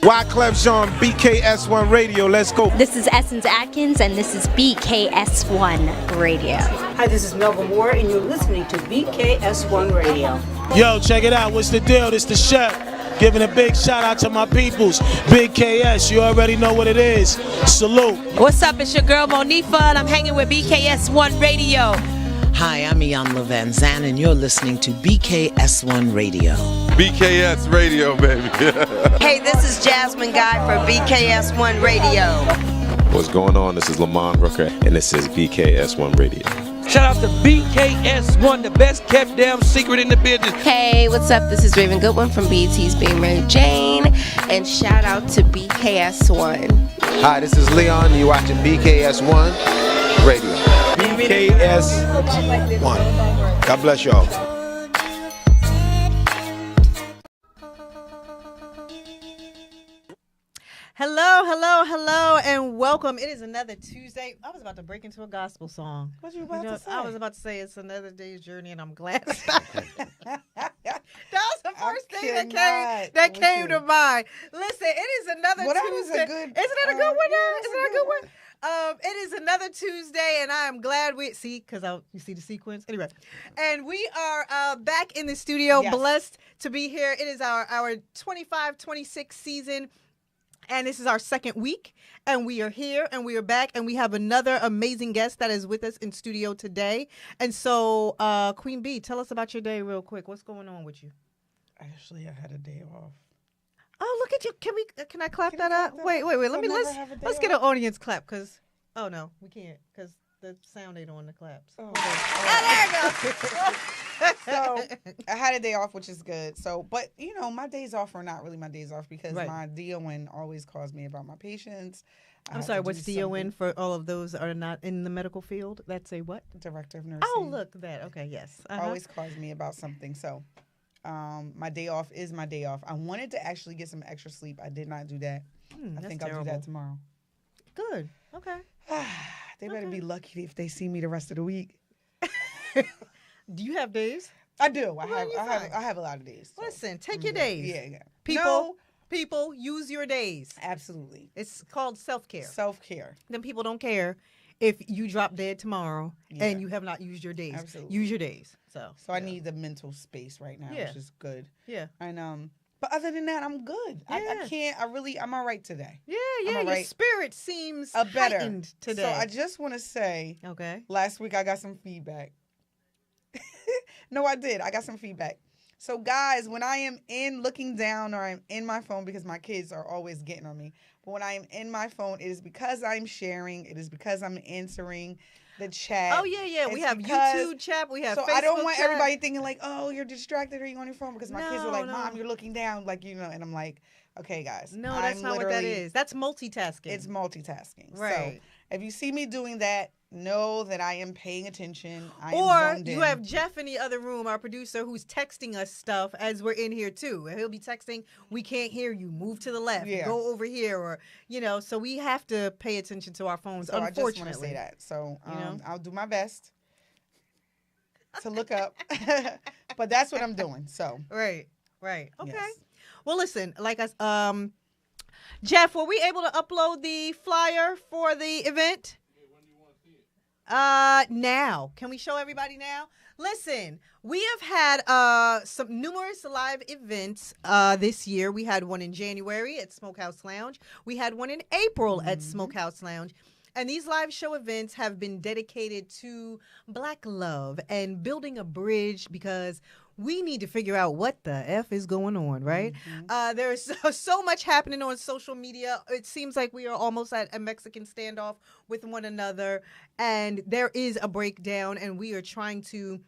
Wyclef Jean, BKS1 Radio. Let's go. This is Essence Atkins, and this is BKS1 Radio. Hi, this is Melba Moore, and you're listening to BKS1 Radio. Yo, check it out. What's the deal? This the chef. Giving a big shout out to my peoples. Big KS, you already know what it is. Salute. What's up? It's your girl Monifa, and I'm hanging with BKS1 Radio. Hi, I'm Iyanla Van Zandt, and you're listening to BKS1 Radio. BKS Radio, baby. Hey, this is Jasmine Guy for BKS1 Radio. What's going on? This is Lamont Rooker, and this is BKS1 Radio. Shout out to BKS1, the best kept damn secret in the business. Hey, what's up? This is Raven Goodwin from BET's Being Mary Jane, and shout out to BKS1. Hi, this is Leon, and you're watching BKS1 Radio. BKS1. God bless y'all. Hello, and welcome. It is another Tuesday. I was about to break into a gospel song. What you about to say? I was about to say it's another day's journey, and I'm glad. That was the first thing that came to mind. Listen, it is another Tuesday. Isn't it a good one? Isn't it a good one? It is another Tuesday, and I am glad you see the sequence? Anyway, and we are back in the studio, blessed to be here. It is our 25-26 season, and this is our second week, and we are here, and we are back, and we have another amazing guest that is with us in studio today. And so, Queen B, tell us about your day real quick. What's going on with you? Actually, I had a day off. Oh, look at you! Can I clap that up? Wait. Let's get an audience clap, because no, we can't, because the sound ain't on the claps. Oh, there you go. So I had a day off, which is good. So, but my days off are not really my days off because my DON always calls me about my patients. I'm sorry, what's DON for all of those that are not in the medical field? That's a what? Director of nursing. Oh, look at that. Okay, yes. Always calls me about something. So my day off is my day off. I wanted to actually get some extra sleep. I did not do that. I think I'll do that tomorrow. Good. Okay. They better be lucky if they see me the rest of the week. Do you have days? I do. I have a lot of days. So. Listen, take your days. Yeah. People, use your days. Absolutely. It's called self-care. Self-care. Then people don't care if you drop dead tomorrow and you have not used your days. Absolutely. Use your days. So I need the mental space right now, which is good. Yeah. And but other than that, I'm good. Yeah. I'm all right today. Yeah. Your spirit seems better heightened today. So I just want to say, last week I got some feedback. No, I did. I got some feedback. So, guys, when I am looking down or I'm in my phone, because my kids are always getting on me, but when I am in my phone, it is because I'm sharing. It is because I'm answering the chat. Oh, yeah. We have YouTube chat. We have Facebook I don't want chat. everybody thinking like, oh, you're distracted or you're on your phone, because my kids are like, Mom, you're looking down. Like, and I'm like, okay, guys. No, that's not what that is. That's multitasking. It's multitasking. Right. So if you see me doing that, know that I am paying attention. Or you have Jeff in the other room, our producer, who's texting us stuff as we're in here too. He'll be texting, we can't hear you, move to the left, go over here, or so we have to pay attention to our phones, so unfortunately. I just want to say that. So I'll do my best to look up. But that's what I'm doing. So Right. Okay. Yes. Well, listen, Jeff, were we able to upload the flyer for the event? Now. Can we show everybody now? Listen, we have had some numerous live events this year. We had one in January at Smokehouse Lounge. We had one in April at Smokehouse Lounge. And these live show events have been dedicated to Black love and building a bridge, because we need to figure out what the F is going on, right? There's so much happening on social media. It seems like we are almost at a Mexican standoff with one another, and there is a breakdown, and we are trying to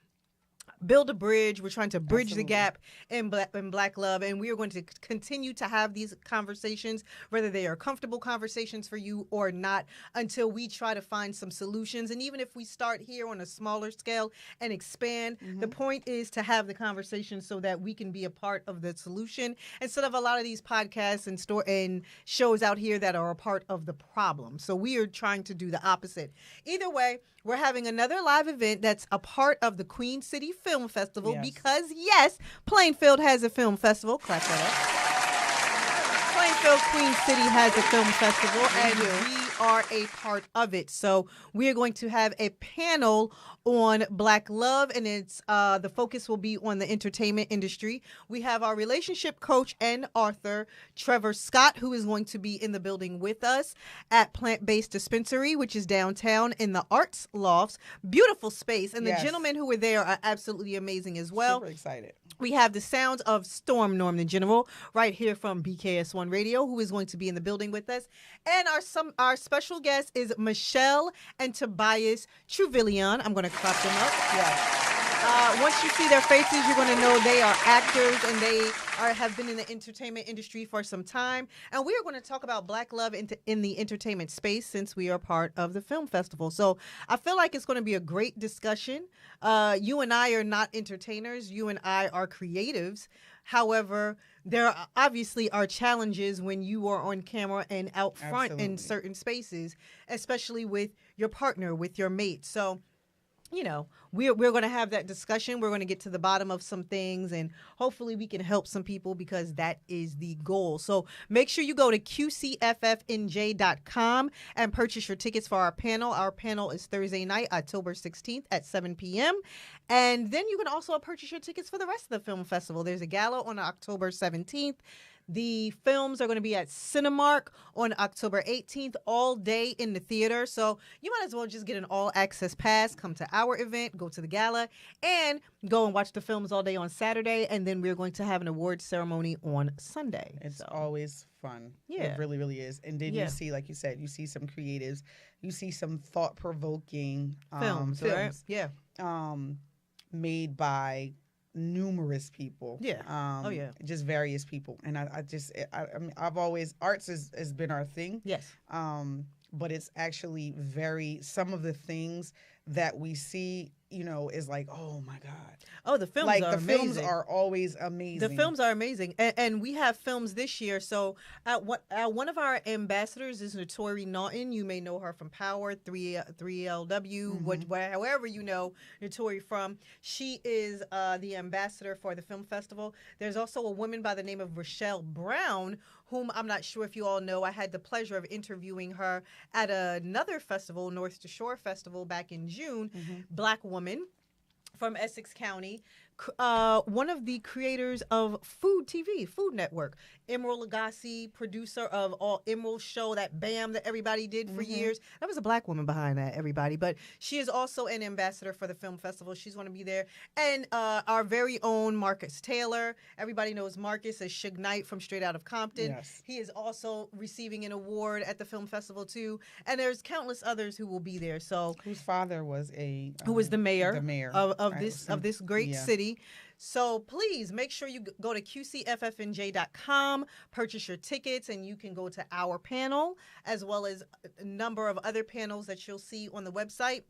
build a bridge. We're trying to bridge the gap in Black love, and we are going to continue to have these conversations, whether they are comfortable conversations for you or not, until we try to find some solutions. And even if we start here on a smaller scale and expand, the point is to have the conversation so that we can be a part of the solution, instead of a lot of these podcasts and shows out here that are a part of the problem. So we are trying to do the opposite. Either way, we're having another live event that's a part of the Queen City Film film festival Yes. because, yes, Plainfield has a film festival. Clap that up. Plainfield, Queen City has a film festival, and we are a part of it. So we are going to have a panel on Black love, and it's the focus will be on the entertainment industry. We have our relationship coach and author, Trevor Scott, who is going to be in the building with us at Plant Based Dispensary, which is downtown in the Arts Lofts. Beautiful space, and the gentlemen who were there are absolutely amazing as well. Super excited. We have the sounds of Storm Norm the General right here from BKS1 Radio, who is going to be in the building with us. And our special guest is Michelle and Tobias Truvillion. I'm going to clap them up. Once you see their faces, you're going to know they are actors and they have been in the entertainment industry for some time. And we are going to talk about Black love in the entertainment space since we are part of the film festival. So I feel like it's going to be a great discussion. You and I are not entertainers. You and I are creatives. However, there obviously are challenges when you are on camera and out front in certain spaces, especially with your partner, with your mate. So, you know, we're going to have that discussion. We're going to get to the bottom of some things, and hopefully we can help some people because that is the goal. So make sure you go to qcffnj.com and purchase your tickets for our panel. Our panel is Thursday night, October 16th at 7 p.m. And then you can also purchase your tickets for the rest of the film festival. There's a gala on October 17th. The films are going to be at Cinemark on October 18th, all day in the theater. So you might as well just get an all-access pass, come to our event, go to the gala, and go and watch the films all day on Saturday. And then we're going to have an awards ceremony on Sunday. It's always fun. Yeah. It really, really is. And then you see, like you said, you see some creatives. You see some thought-provoking films. Right? Yeah. Made by numerous people. Yeah. Just various people. And I mean, I've always, arts has been our thing. Yes. But it's actually some of the things that we see, you know, is like, oh my God. Oh, the films like are the amazing. films are always amazing. The films are amazing, and we have films this year. So, one of our ambassadors is Notori Naughton. You may know her from Power, 3LW, however you know Notori from. She is the ambassador for the film festival. There's also a woman by the name of Rochelle Brown, whom I'm not sure if you all know. I had the pleasure of interviewing her at another festival, North to Shore Festival, back in June. Black woman from Essex County, one of the creators of Food TV, Food Network. Emerald Lagasse, producer of All Emerald Show, that BAM that everybody did for years. That was a black woman behind that, everybody. But she is also an ambassador for the film festival. She's going to be there. And our very own Marcus Taylor. Everybody knows Marcus as Suge Knight from Straight Outta Compton. Yes. He is also receiving an award at the film festival, too. And there's countless others who will be there. So whose father was who was the mayor of right, this great city. So please make sure you go to qcffnj.com, purchase your tickets, and you can go to our panel as well as a number of other panels that you'll see on the website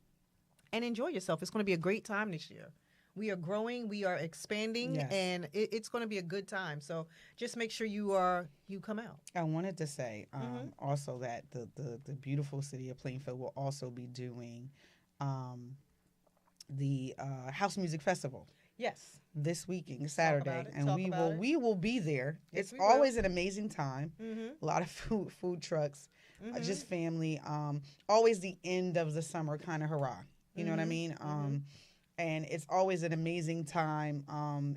and enjoy yourself. It's going to be a great time this year. We are growing, we are expanding, and it's going to be a good time. So just make sure you come out. I wanted to say also that the beautiful city of Plainfield will also be doing the House Music Festival. Yes. This weekend, Saturday, and we will be there. Yes, it's always an amazing time. A lot of food trucks, just family. Always the end of the summer kind of hurrah. You know what I mean? And it's always an amazing time.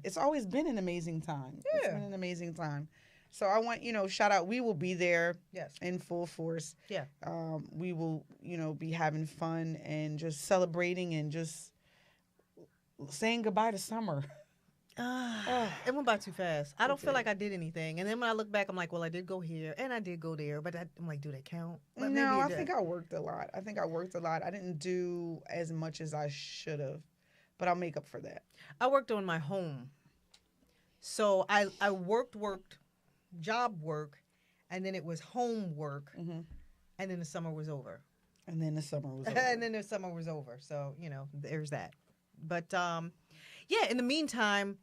It's always been an amazing time. Yeah. It's been an amazing time. So I want, shout out. We will be there in full force. Yeah. We will, be having fun and just celebrating and just saying goodbye to summer. It went by too fast. I don't feel like I did anything. And then when I look back, I'm like, well, I did go here and I did go there. But I'm like, do they count? But no, I think I worked a lot. I didn't do as much as I should have. But I'll make up for that. I worked on my home. So I worked, job work, and then it was home work. And then the summer was over. And then the summer was over. So, there's that. But, in the meantime,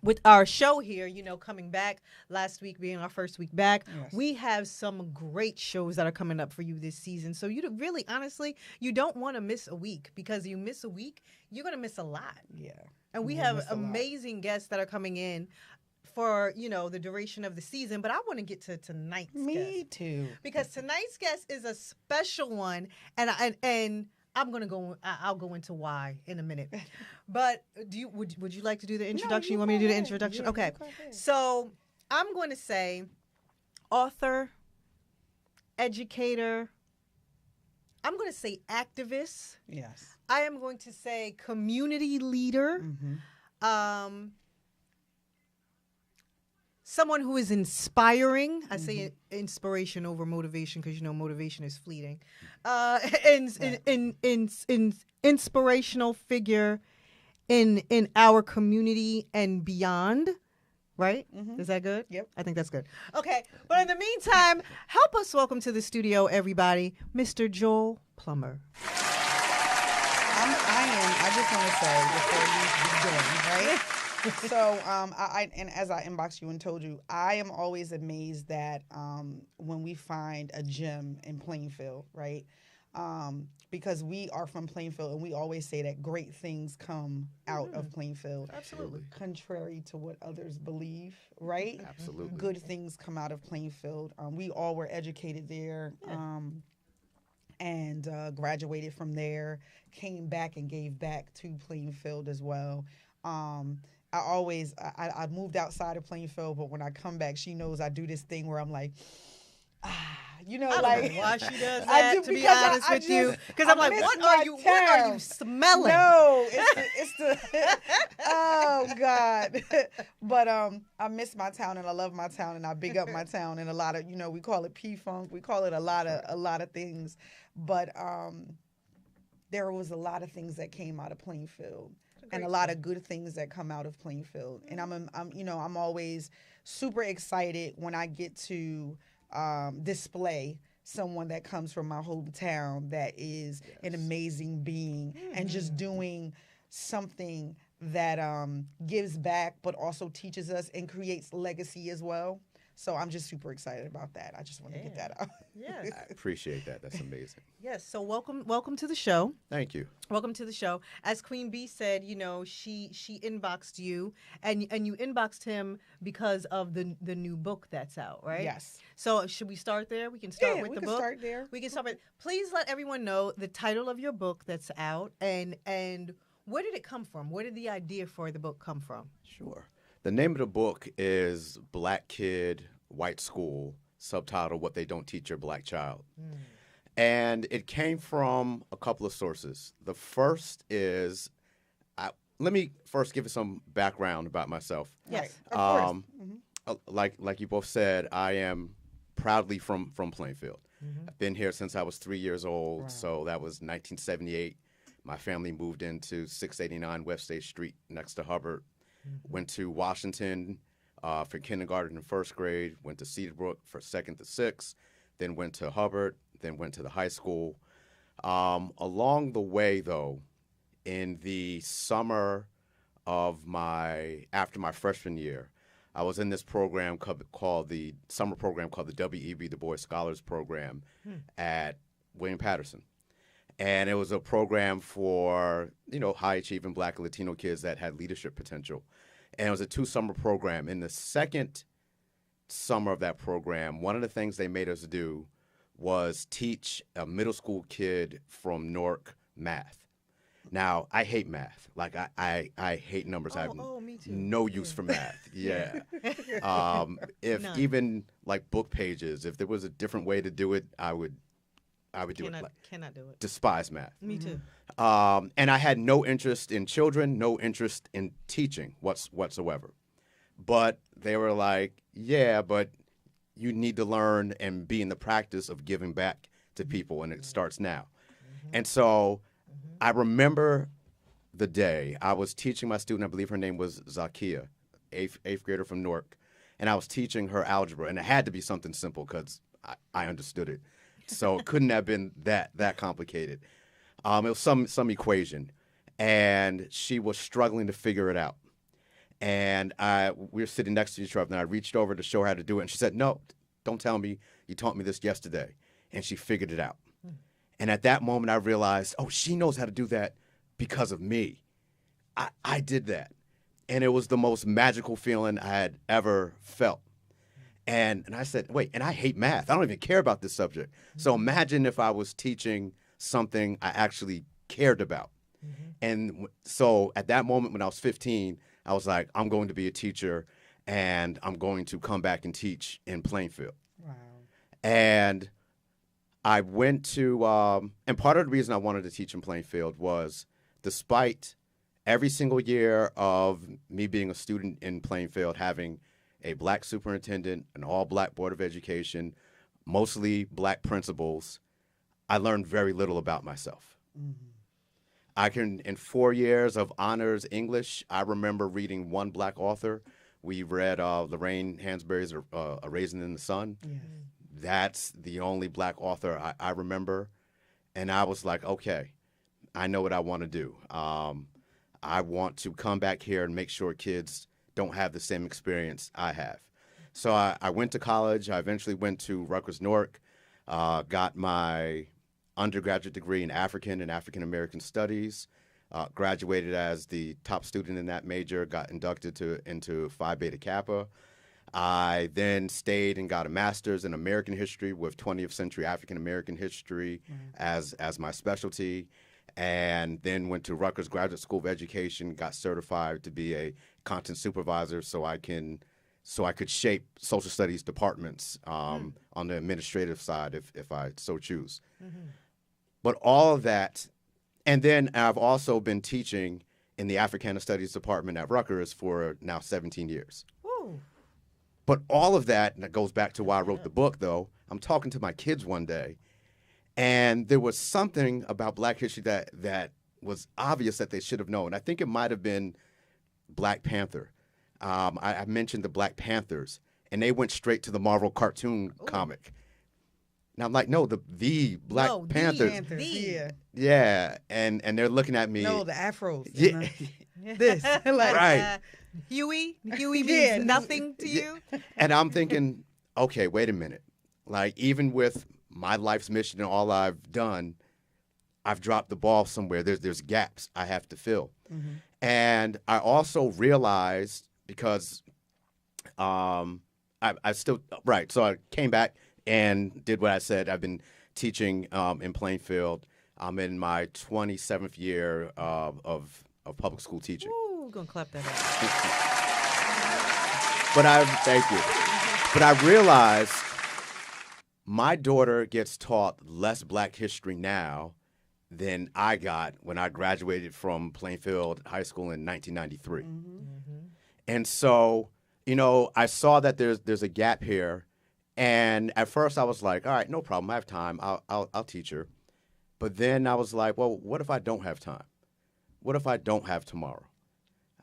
with our show here, coming back last week being our first week back, we have some great shows that are coming up for you this season. So really, honestly, you don't want to miss a week, because you miss a week, you're going to miss a lot. Yeah. And we have amazing guests that are coming in for, the duration of the season. But I want to get to tonight's guest. Me too. Because tonight's guest is a special one, and I'm gonna go. I'll go into why in a minute. But would you like to do the introduction? No, you want me to do the introduction? Yeah, okay. So I'm going to say author, educator. I'm going to say activist. Yes. I am going to say community leader. Someone who is inspiring. I say inspiration over motivation, because motivation is fleeting. Inspirational figure in our community and beyond. Right? Is that good? Yep. I think that's good. Okay. But in the meantime, help us welcome to the studio, everybody, Mr. Joel Plummer. I just want to say before you begin, right? So, and as I inboxed you and told you, I am always amazed that when we find a gem in Plainfield, right? Because we are from Plainfield, and we always say that great things come out of Plainfield. Absolutely. Contrary to what others believe, right? Absolutely. Good things come out of Plainfield. We all were educated there. And graduated from there, came back and gave back to Plainfield as well. I moved outside of Plainfield, but when I come back, she knows I do this thing where I'm like, I don't know why she does that. I do, to be honest with you, because I'm like, what are you smelling? No, it's the oh God. But I miss my town, and I love my town, and I big up my town, and a lot of we call it P-Funk, we call it a lot of things, but there was a lot of things that came out of Plainfield. And a lot of good things that come out of Plainfield. And I'm always super excited when I get to display someone that comes from my hometown that is an amazing being and just doing something that gives back, but also teaches us and creates legacy as well. So I'm just super excited about that. I just want to get that out. Yes. I appreciate that. That's amazing. Yes. So welcome to the show. Thank you. Welcome to the show. As Queen Bee said, she inboxed you, and you inboxed him because of the new book that's out, right? Yes. So should we start there? We can start with the book. We can start there. We can start with. Please let everyone know the title of your book that's out, and where did it come from? Where did the idea for the book come from? Sure. The name of the book is Black Kid, White School, subtitle, What They Don't Teach Your Black Child. And it came from a couple of sources. The first is, let me first give you some background about myself. Yes, of course. Like you both said, I am proudly from Plainfield. I've been here since I was 3 years old, so that was 1978. My family moved into 689 West State Street next to Hubbard. Went to Washington for kindergarten and first grade, went to Cedarbrook for second to sixth, then went to Hubbard, then went to the high school. Along the way, though, in the summer of after my freshman year, I was in this program called the summer program called the W.E.B. Du Bois Scholars Program at William Patterson. And it was a program for, high-achieving Black and Latino kids that had leadership potential. And it was a 2-summer program. In the second summer of that program, one of the things they made us do was teach a middle school kid from Newark math. Now, I hate math. Like, I hate numbers. I have me too. no use for math. Yeah. If even, like, book pages, if there was a different way to do it, I would do it. Cannot do it. Despise math. Me too. And I had no interest in children, no interest in teaching whatsoever. But they were like, yeah, but you need to learn and be in the practice of giving back to people, and it starts now. And so I remember the day I was teaching my student, I believe her name was Zakia, eighth grader from Newark, and I was teaching her algebra, and it had to be something simple because I understood it. So it couldn't have been that complicated. It was some equation, and she was struggling to figure it out. And we were sitting next to each other, and I reached over to show her how to do it. And she said, no, don't tell me you taught me this yesterday. And she figured it out. And at that moment, I realized, oh, she knows how to do that because of me. I did that. And it was the most magical feeling I had ever felt. And I said, wait, and I hate math. I don't even care about this subject. So imagine if I was teaching something I actually cared about. And so at that moment when I was 15, I was like, I'm going to be a teacher, and I'm going to come back and teach in Plainfield. Wow. And I went to, and part of the reason I wanted to teach in Plainfield was despite every single year of me being a student in Plainfield, having a black superintendent, an all-black board of education, mostly black principals, I learned very little about myself. In 4 years of honors English, I remember reading one black author. We read Lorraine Hansberry's A Raisin in the Sun. Yes. That's the only black author I remember. And I was like, okay, I know what I want to do. I want to come back here and make sure kids don't have the same experience I have. So I went to college. I eventually went to Rutgers Newark, got my undergraduate degree in African and African American Studies, graduated as the top student in that major, got inducted into Phi Beta Kappa. I then stayed and got a master's in American history with 20th century African American history as my specialty, and then went to Rutgers Graduate School of Education, got certified to be a content supervisor so I could shape social studies departments on the administrative side if I so choose. But all of that, and then I've also been teaching in the Africana Studies department at Rutgers for now 17 years. Ooh. But all of that, and that goes back to why I wrote the book, though, I'm talking to my kids one day, and there was something about Black history that was obvious that they should have known. I think it might have been Black Panther. I mentioned the Black Panthers, and they went straight to the Marvel cartoon comic. And I'm like, no, the Black Panthers. Yeah, and they're looking at me. No, the afros. Yeah. This. Like, right. Huey means nothing to you? And I'm thinking, okay, wait a minute. Like, even with my life's mission and all I've done, I've dropped the ball somewhere. There's gaps I have to fill. And I also realized, because I still, right, so I came back and did what I said. I've been teaching in Plainfield. I'm in my 27th year of public school teaching. Ooh, we're going to clap that up. Thank you. But I realized my daughter gets taught less Black history now than I got when I graduated from Plainfield High School in 1993. And so, I saw that there's a gap here. And at first I was like, all right, no problem. I have time. I'll teach her. But then I was like, well, what if I don't have time? What if I don't have tomorrow?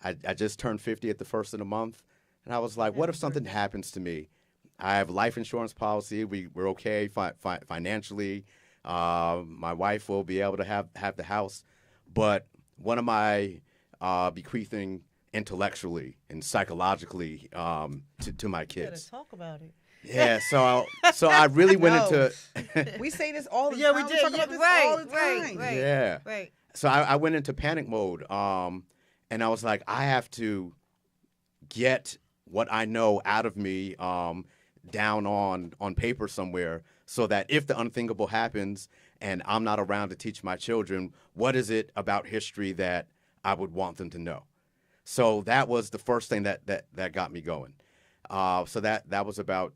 I just turned 50 at the first of the month. And I was like, what if something happens to me? I have life insurance policy. We're okay financially. My wife will be able to have the house. But what am I bequeathing intellectually and psychologically to my kids? Better talk about it. Yeah, so I really went into. We say this all the time. Yeah, we talk did. about this Right, all the time. right. Yeah. Right. So I went into panic mode, and I was like, I have to get what I know out of me down on paper somewhere, so that if the unthinkable happens and I'm not around to teach my children, what is it about history that I would want them to know? So that was the first thing that got me going. So that was about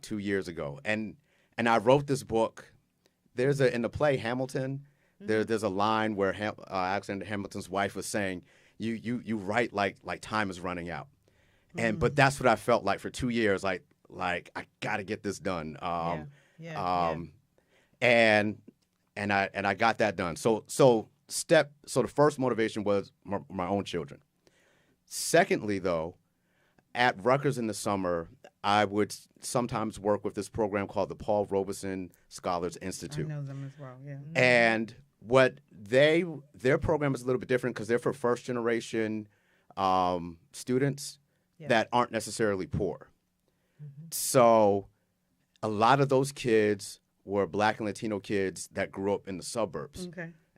2 years ago, and I wrote this book. There's in the play Hamilton. There's a line where Alexander Hamilton's wife was saying, "You write like time is running out," but that's what I felt like for 2 years. Like I got to get this done. And I got that done. So the first motivation was my own children. Secondly, though, at Rutgers in the summer, I would sometimes work with this program called the Paul Robeson Scholars Institute. I know them as well, yeah. And what their program is a little bit different because they're for first generation students that aren't necessarily poor. So a lot of those kids were Black and Latino kids that grew up in the suburbs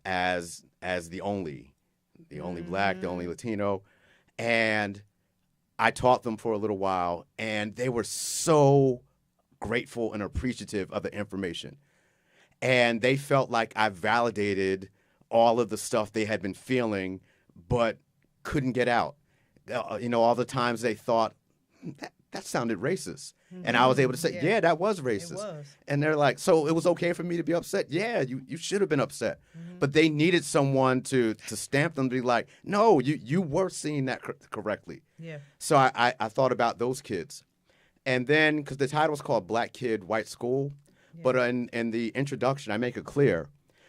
as the only Black, the only Latino. And I taught them for a little while, and they were so grateful and appreciative of the information. And they felt like I validated all of the stuff they had been feeling but couldn't get out. All the times they thought, that sounded racist. And I was able to say, yeah, that was racist. It was. And they're like, so it was okay for me to be upset? Yeah, you should have been upset. But they needed someone to stamp them to be like, no, you were seeing that correctly. Yeah. So I thought about those kids. And then, because the title was called Black Kid, White School, but in the introduction, I make it clear,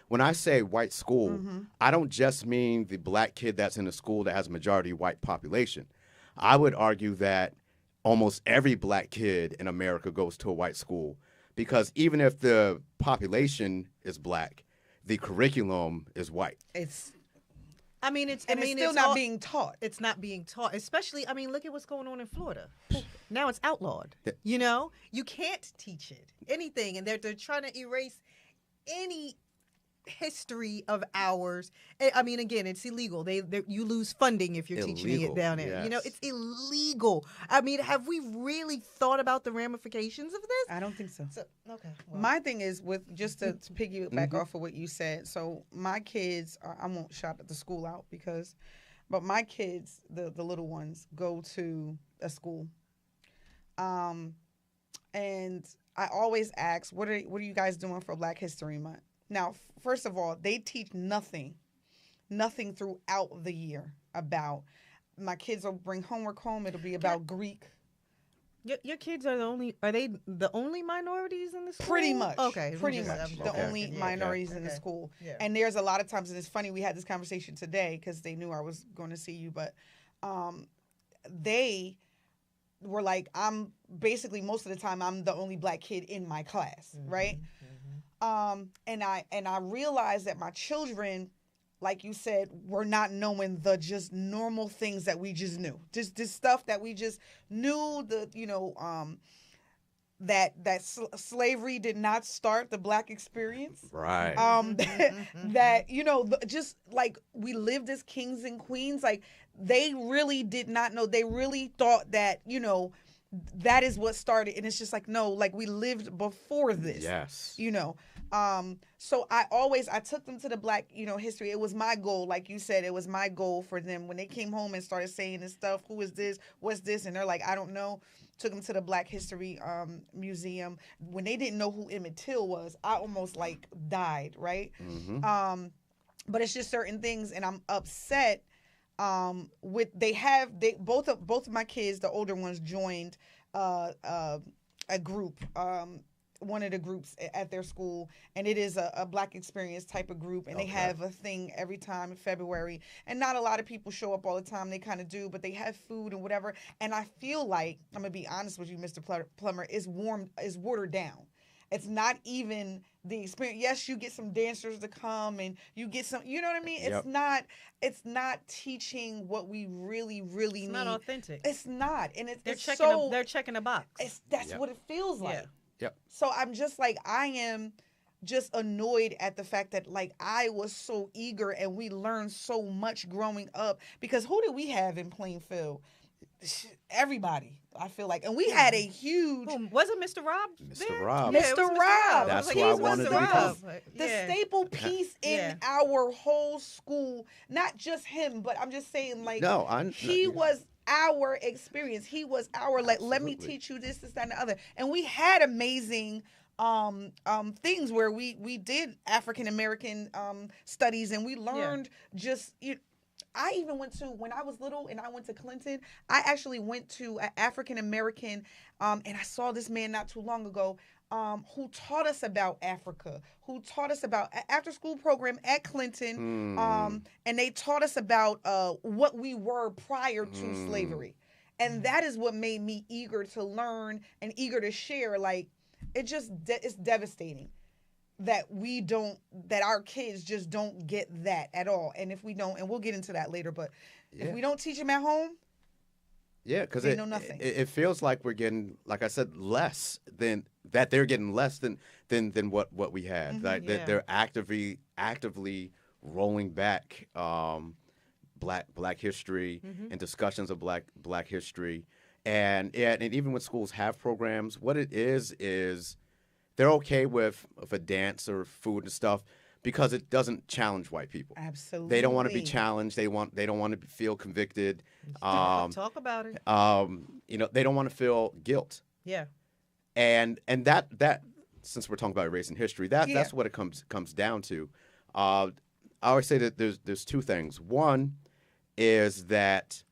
when I say white school, I don't just mean the Black kid that's in a school that has a majority white population. I would argue that almost every Black kid in America goes to a white school, because even if the population is Black, the curriculum is white. It's still not being taught. It's not being taught, especially, look at what's going on in Florida. Now it's outlawed. You can't teach it, anything. And they're trying to erase any history of ours. Again, it's illegal. You lose funding if you're teaching it down there. Yes. It's illegal. Have we really thought about the ramifications of this? I don't think so. Okay. Well. My thing is, with just to piggyback off of what you said. So my kids, I won't shout at the school out but my kids, the little ones, go to a school. And I always ask, what are you guys doing for Black History Month? Now, first of all, they teach nothing throughout the year about. My kids will bring homework home. It'll be about Greek. Your kids are they the only minorities in the school? Pretty much. Okay. Pretty much. The only minorities in the school. Yeah. And there's a lot of times, and it's funny, we had this conversation today because they knew I was going to see you, but they were like, I'm basically, most of the time, I'm the only Black kid in my class, right? And I realized that my children, like you said, were not knowing the just normal things that we just knew. Just this stuff that we just knew, that slavery did not start the Black experience. Right. That just like we lived as kings and queens, like they really did not know. They really thought that, that is what started. And it's just like, no, like we lived before this. Yes. So I took them to the Black, history. It was my goal. Like you said, it was my goal for them when they came home and started saying this stuff. Who is this? What's this? And they're like, I don't know. Took them to the Black History Museum. When they didn't know who Emmett Till was, I almost like died. Right. But it's just certain things. And I'm upset with both of my kids, the older ones, joined a group, one of the groups at their school, and it is a Black experience type of group, and they have a thing every time in February, and not a lot of people show up all the time. They kind of do, but they have food and whatever, and I feel like, I'm gonna be honest with you, Mr. Plummer, is watered down. It's not even the experience. Yes, you get some dancers to come and you get some, you know what I mean? Yep. It's not teaching what we really need. It's not authentic. It's not. And they're checking a box. That's what it feels like. Yeah. Yep. So I'm just like, I am just annoyed at the fact that like I was so eager and we learned so much growing up, because who did we have in Plainfield? Everybody, I feel like, and we had a huge. Wasn't Mr. Rob? Mr. Rob. Yeah, Mr. Rob. That's who I wanted to become. The staple piece in our whole school, not just him, but I'm just saying, like, he was our experience. He was our, like, let me teach you this, that, and the other. And we had amazing things where we did African American studies, and we learned just. I even went to, when I was little and I went to Clinton, I actually went to an African American, and I saw this man not too long ago, who taught us about Africa, who taught us about after school program at Clinton, and they taught us about what we were prior to slavery. And that is what made me eager to learn and eager to share. Like, it's devastating. that our kids just don't get that at all. And if we don't, and we'll get into that later, but if we don't teach them at home, because they know nothing. It feels like we're getting, like I said, less than that. They're getting less than what we had. Mm-hmm. Like they're actively rolling back Black history and discussions of Black history, and even when schools have programs, what it is they're okay with a dance or food and stuff because it doesn't challenge white people. Absolutely, they don't want to be challenged. They don't want to feel convicted. Talk about it. They don't want to feel guilt. Yeah, and that since we're talking about race and history, that's what it comes down to. I always say that there's two things. One is that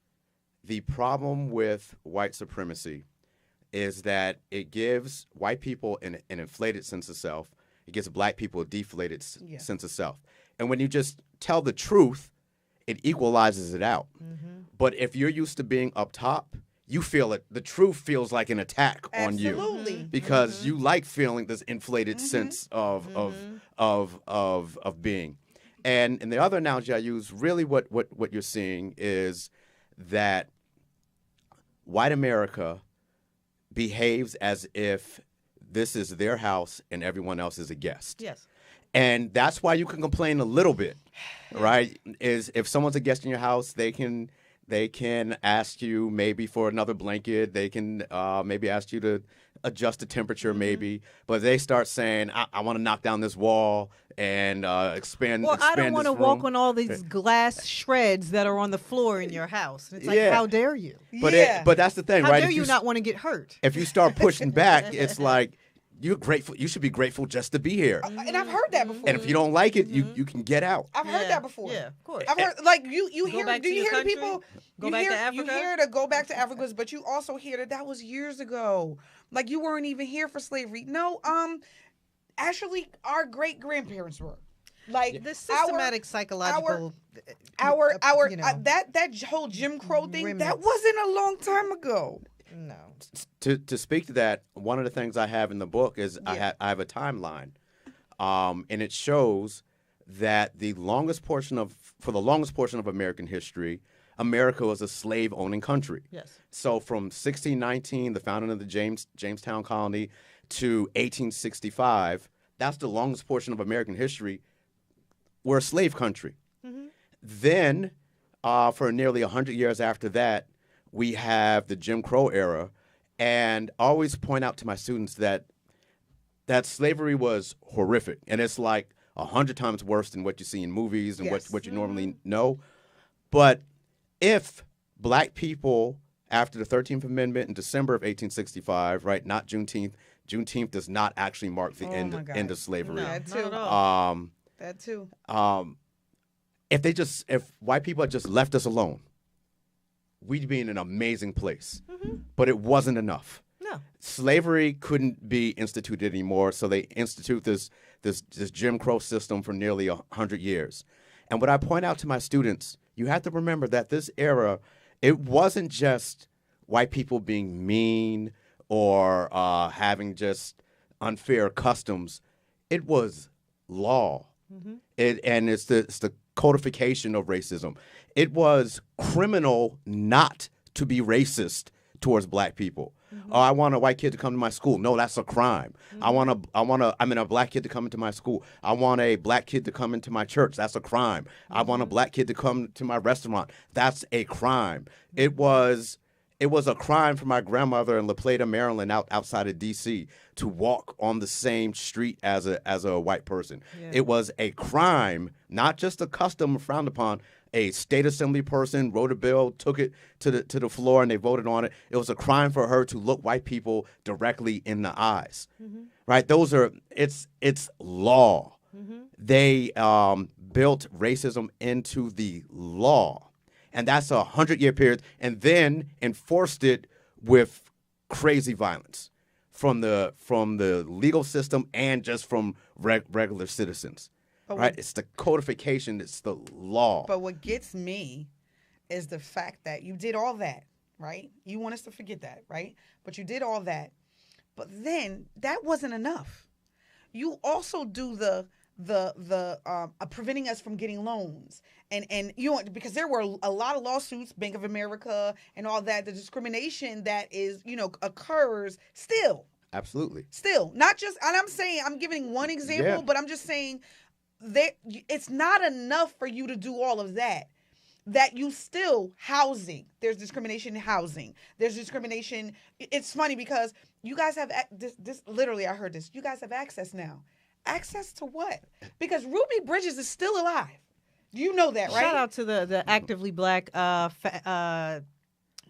the problem with white supremacy is that it gives white people an inflated sense of self. It gives Black people a deflated sense of self. And when you just tell the truth, it equalizes it out. Mm-hmm. But if you're used to being up top, you feel it. The truth feels like an attack on you because you like feeling this inflated sense of being. And the other analogy I use, really what you're seeing is that white America behaves as if this is their house and everyone else is a guest. Yes. And that's why you can complain a little bit, right? Is if someone's a guest in your house, they can ask you maybe for another blanket. They can maybe ask you to adjust the temperature maybe. But they start saying, I want to knock down this wall and expand I don't want to walk on all this these glass shreds that are on the floor in your house. And it's like, how dare you? But that's the thing, how right? How dare you not want to get hurt? If you start pushing back, it's like, you're grateful. You should be grateful just to be here. And I've heard that before. And if you don't like it, you can get out. I've heard that before. Yeah, of course. I've heard you hear. Do you hear the people go back to Africa? You hear to go back to Africa, but you also hear that was years ago. Like you weren't even here for slavery. No, actually, our great grandparents were. Like the systematic psychological, that whole Jim Crow thing remnants. That wasn't a long time ago. No. To speak to that, one of the things I have in the book is I have a timeline, and it shows that for the longest portion of American history, America was a slave-owning country. Yes. So from 1619, the founding of the Jamestown colony, to 1865, that's the longest portion of American history. We're a slave country. Mm-hmm. Then, for nearly 100 years after that, we have the Jim Crow era, and I always point out to my students that slavery was horrific, and it's like 100 times worse than what you see in movies and what you normally know. But if Black people, after the 13th Amendment in December of 1865, right, not Juneteenth, Juneteenth does not actually mark the end of slavery. No, not at all. That too. If white people had just left us alone, we'd be in an amazing place. Mm-hmm. But it wasn't enough. No. Slavery couldn't be instituted anymore, so they institute this Jim Crow system for nearly 100 years. And what I point out to my students, you have to remember that this era, it wasn't just white people being mean or having just unfair customs. It was law. Mm-hmm. It's the codification of racism. It was criminal not to be racist towards Black people. Mm-hmm. I want a white kid to come to my school. No, that's a crime. Mm-hmm. I mean a Black kid to come into my school. I want a Black kid to come into my church. That's a crime. Mm-hmm. I want a Black kid to come to my restaurant. That's a crime. Mm-hmm. It was a crime for my grandmother in La Plata, Maryland, outside of D.C., to walk on the same street as a white person. Yeah. It was a crime, not just a custom frowned upon. A state assembly person wrote a bill, took it to the floor, and they voted on it. It was a crime for her to look white people directly in the eyes. Mm-hmm. Right? It's law. Mm-hmm. They built racism into the law. And that's a 100-year period, and then enforced it with crazy violence from the legal system and just from regular citizens. Right? It's the codification. It's the law. But what gets me is the fact that you did all that, right? You want us to forget that, right? But you did all that. But then that wasn't enough. you also do the preventing us from getting loans. And you know, because there were a lot of lawsuits, Bank of America and all that, the discrimination that is, you know, occurs still. Absolutely. Still, not just, and I'm saying, I'm giving one example, but I'm just saying that it's not enough for you to do all of that. That you still housing. There's discrimination in housing. There's discrimination. It's funny because you guys have this literally, I heard this. You guys have access now. Access to what? Because Ruby Bridges is still alive. You know that, right? Shout out to the Actively Black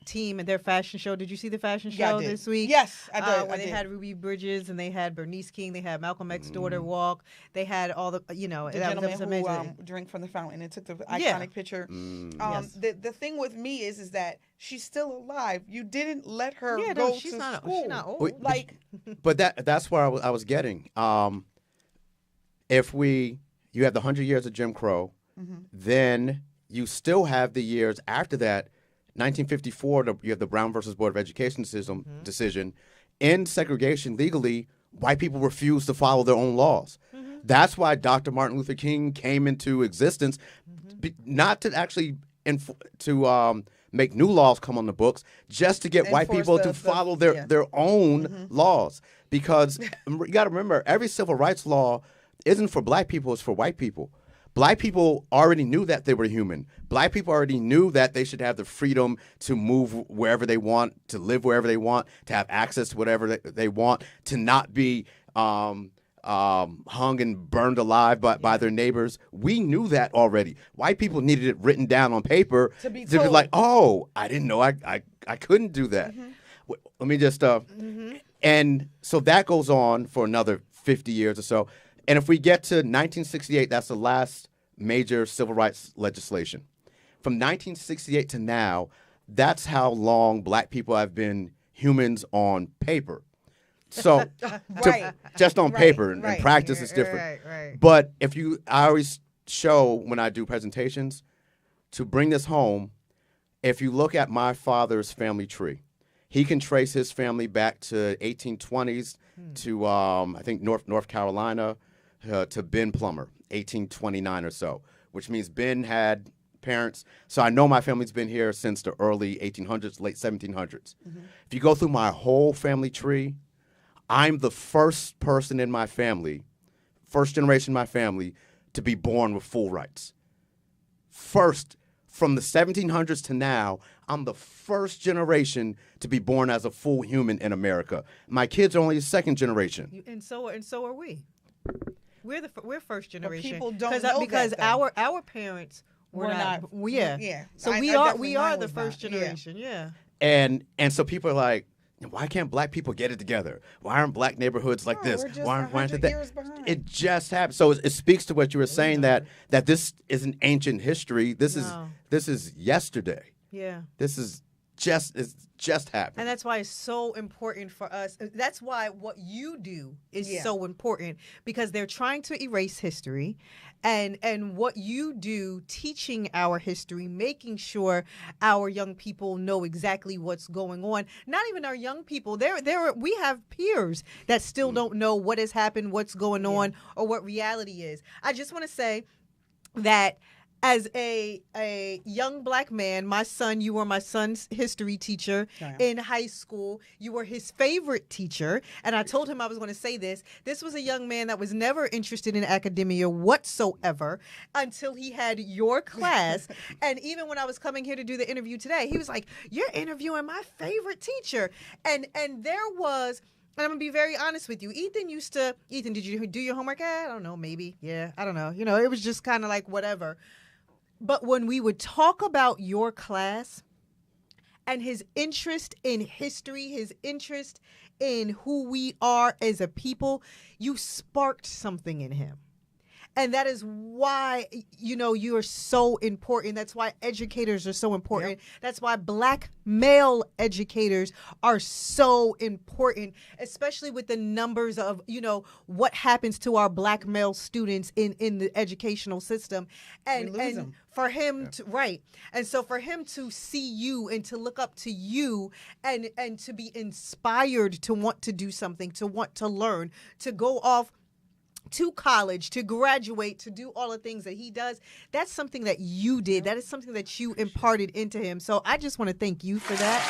team and their fashion show. Did you see the fashion show this week? Yes, I did. When they had Ruby Bridges and they had Bernice King, they had Malcolm X's daughter walk. They had all the, you know, the gentleman who drank from the fountain and took the iconic picture. Yes. The thing with me is that she's still alive. You didn't let her go to school. She's not old. But that's where I was getting. If you have the 100 years of Jim Crow, then you still have the years after that. 1954, you have the Brown versus Board of Education decision. In segregation legally, white people refused to follow their own laws. That's why Dr. Martin Luther King came into existence, not to actually make new laws come on the books, just to get white people to follow their own laws. Because you got to remember, every civil rights law isn't for black people, it's for white people. Black people already knew that they were human. Black people already knew that they should have the freedom to move wherever they want, to live wherever they want, to have access to whatever they want, to not be hung and burned alive by their neighbors. We knew that already. White people needed it written down on paper to be like, oh, I didn't know I couldn't do that. Let me just and so that goes on for another 50 years or so. And if we get to 1968, that's the last major civil rights legislation. From 1968 to now, that's how long black people have been humans on paper. So just on paper, and practice is different. But I always show when I do presentations, to bring this home, if you look at my father's family tree, he can trace his family back to 1820s to I think North Carolina, to Ben Plummer, 1829 or so, which means Ben had parents. So I know my family's been here since the early 1800s, late 1700s. If you go through my whole family tree, I'm the first person in my family, first generation in my family, to be born with full rights. First, from the 1700s to now, I'm the first generation to be born as a full human in America. My kids are only the second generation. And so are we. We're first generation. But people don't know because that, though. our parents were not. Yeah. So we are the first generation. Yeah. And so people are like, why can't black people get it together? Why aren't black neighborhoods like this? Why aren't they that? It just happened. So it speaks to what you were saying, that this isn't ancient history. This is yesterday. Yeah. This is just happened. And that's why it's so important for us. That's why what you do is so important, because they're trying to erase history, and what you do, teaching our history, making sure our young people know exactly what's going on. Not even our young people. We have peers that still don't know what has happened, what's going on, or what reality is. I just want to say that as a young black man, my son, you were my son's history teacher in high school. You were his favorite teacher. And I told him I was going to say this. This was a young man that was never interested in academia whatsoever until he had your class. And even when I was coming here to do the interview today, he was like, "You're interviewing my favorite teacher." And there was... And I'm going to be very honest with you. Ethan, did you do your homework? I don't know, maybe. Yeah, I don't know. You know, it was just kind of like whatever. But when we would talk about your class and his interest in history, his interest in who we are as a people, you sparked something in him. And that is why, you are so important. That's why educators are so important. Yep. That's why black male educators are so important, especially with the numbers of, what happens to our black male students in the educational system. And for him to, right. And so for him to see you and to look up to you and to be inspired to want to do something, to want to learn, to go off to college, to graduate, to do all the things that he does. That's something that you did. That is something that you imparted into him. So I just want to thank you for that.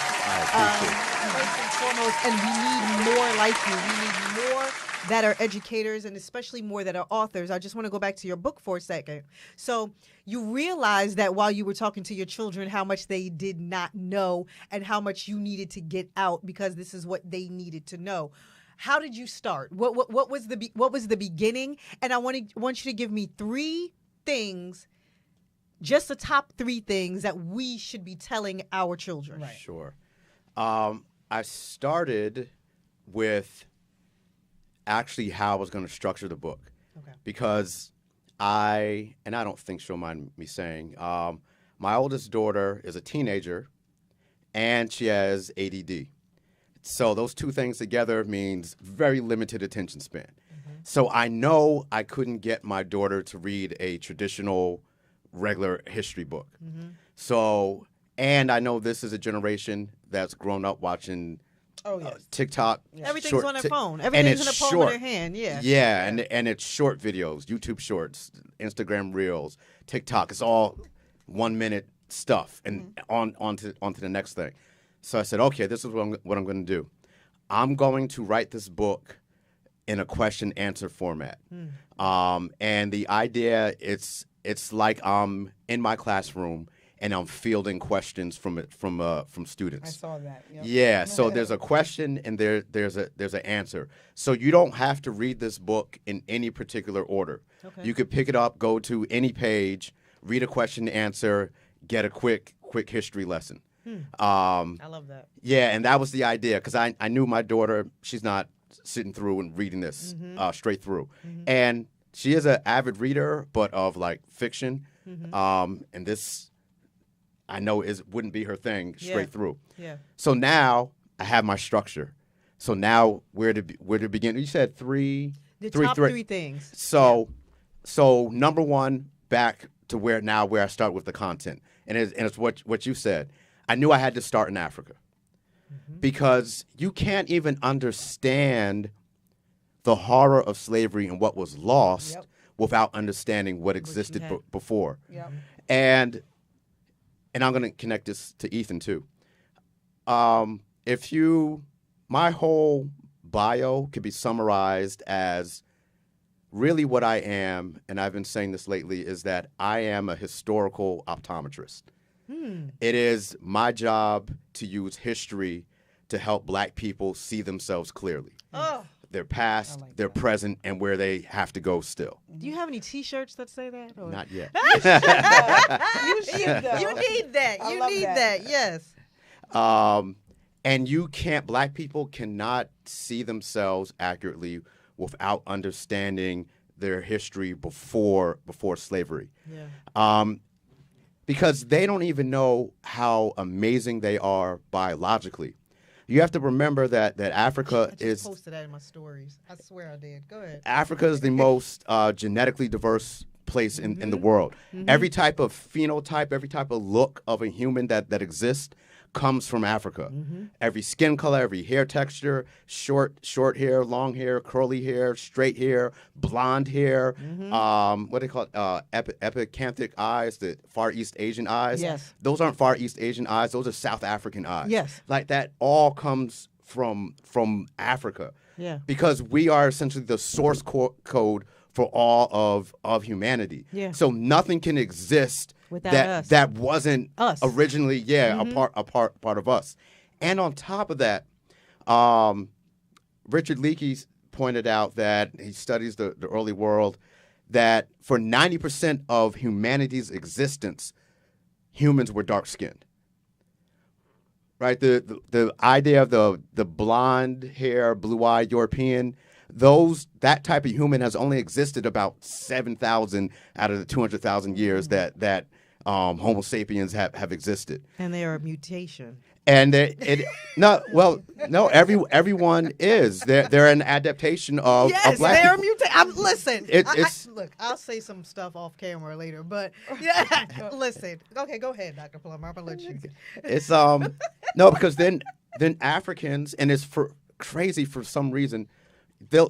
First and foremost, and we need more like you. We need more that are educators and especially more that are authors. I just want to go back to your book for a second. So you realized that while you were talking to your children, how much they did not know and how much you needed to get out because this is what they needed to know. How did you start? What was the beginning? And I want you to give me 3 things, just the top 3 things that we should be telling our children. Right. Sure. I started with actually how I was going to structure the book. Okay. Because I don't think she'll mind me saying, my oldest daughter is a teenager and she has ADD. So those 2 things together means very limited attention span. Mm-hmm. So I know I couldn't get my daughter to read a traditional, regular history book. Mm-hmm. So, and I know this is a generation that's grown up watching TikTok. Yeah. Everything's on their phone. Everything's in the palm of their hand. Yeah. And it's short videos, YouTube Shorts, Instagram Reels, TikTok. It's all 1-minute stuff, and onto the next thing. So I said, okay, this is what I'm going to do. I'm going to write this book in a question-answer format. And the idea, it's like I'm in my classroom and I'm fielding questions from students. I saw that. Yep. Yeah. So there's a question and there's an answer. So you don't have to read this book in any particular order. Okay. You could pick it up, go to any page, read a question, answer, get a quick history lesson. I love that. Yeah, and that was the idea because I knew my daughter, she's not sitting through and reading this straight through. Mm-hmm. And she is an avid reader, but of like fiction. Mm-hmm. And this, I know, wouldn't be her thing straight through. Yeah. So now I have my structure. So now where to begin? You said 3 top 3 things. So number 1, back to where I start with the content. And it's what you said. I knew I had to start in Africa because you can't even understand the horror of slavery and what was lost without understanding what existed before. Yep. And I'm going to connect this to Ethan too. My whole bio could be summarized as really what I am, and I've been saying this lately, is that I am a historical optometrist. It is my job to use history to help Black people see themselves clearly. Oh. Their past, their present, and where they have to go still. Do you have any T-shirts that say that? Or? Not yet. You need that. You need that. Yes. And Black people cannot see themselves accurately without understanding their history before slavery. Yeah. Because they don't even know how amazing they are biologically. You have to remember that Africa is... I posted that in my stories. I swear I did. Go ahead. Africa is the most genetically diverse place in the world. Mm-hmm. Every type of phenotype, every type of look of a human that exists comes from Africa. Mm-hmm. Every skin color, every hair texture, short hair, long hair, curly hair, straight hair, blonde hair, what do they call it? Epicanthic eyes, the Far East Asian eyes. Yes. Those aren't Far East Asian eyes, those are South African eyes. Yes. Like that all comes from Africa. Yeah. Because we are essentially the source code for all of humanity. Yeah. So nothing can exist without us. That wasn't us. Originally, a part of us. And on top of that, Richard Leakey pointed out that he studies the early world, that for 90% of humanity's existence, humans were dark-skinned. Right? The idea of the blonde hair, blue-eyed European, that type of human has only existed about 7,000 out of the 200,000 years that Homo sapiens have existed. And they are a mutation. And everyone is. They're an adaptation of yes, Black they're people. mutation. Listen, look, I'll say some stuff off camera later, but yeah, listen. Okay, go ahead, Dr. Plummer. I'm gonna let you. It's no, because then Africans, and it's crazy for some reason.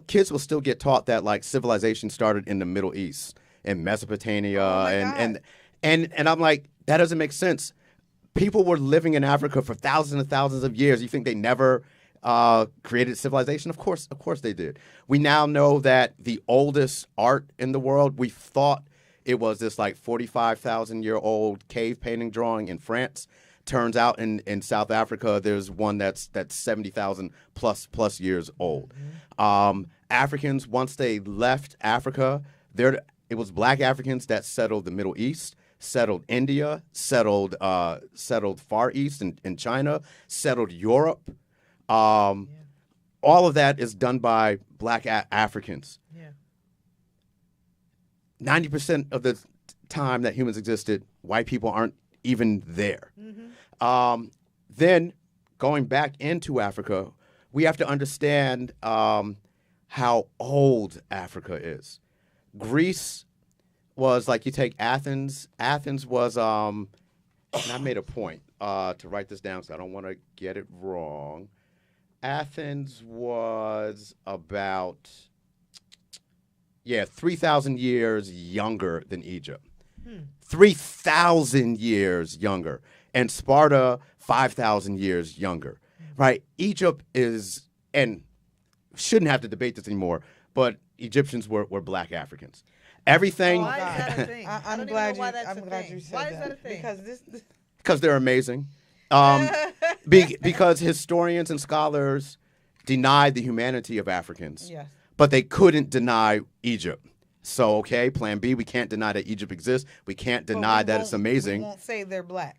kids will still get taught that like civilization started in the Middle East, in Mesopotamia, and I'm like, that doesn't make sense. People were living in Africa for thousands and thousands of years. You think they never created civilization? Of course they did. We now know that the oldest art in the world, we thought it was this like 45,000-year-old cave painting drawing in France. Turns out in South Africa, there's one that's 70,000 plus years old. Africans, once they left Africa, it was black Africans that settled the Middle East, settled India, settled Far East in China, settled Europe. All of that is done by black Africans. 90% of the time that humans existed, white people aren't even there. Then going back into Africa, we have to understand how old Africa is. Greece was like, you take Athens. Athens was, and I made a point to write this down because I don't want to get it wrong. Athens was about, 3,000 years younger than Egypt. 3,000 years younger. And Sparta, 5,000 years younger, right? Egypt is, and shouldn't have to debate this anymore, but Egyptians were black Africans. Everything. Why is that a thing? I'm glad you said Why is that a thing? Because they're amazing. Because historians and scholars denied the humanity of Africans. Yes. But they couldn't deny Egypt. So, okay, plan B, we can't deny that Egypt exists. We can't deny that it's amazing. We won't say they're black.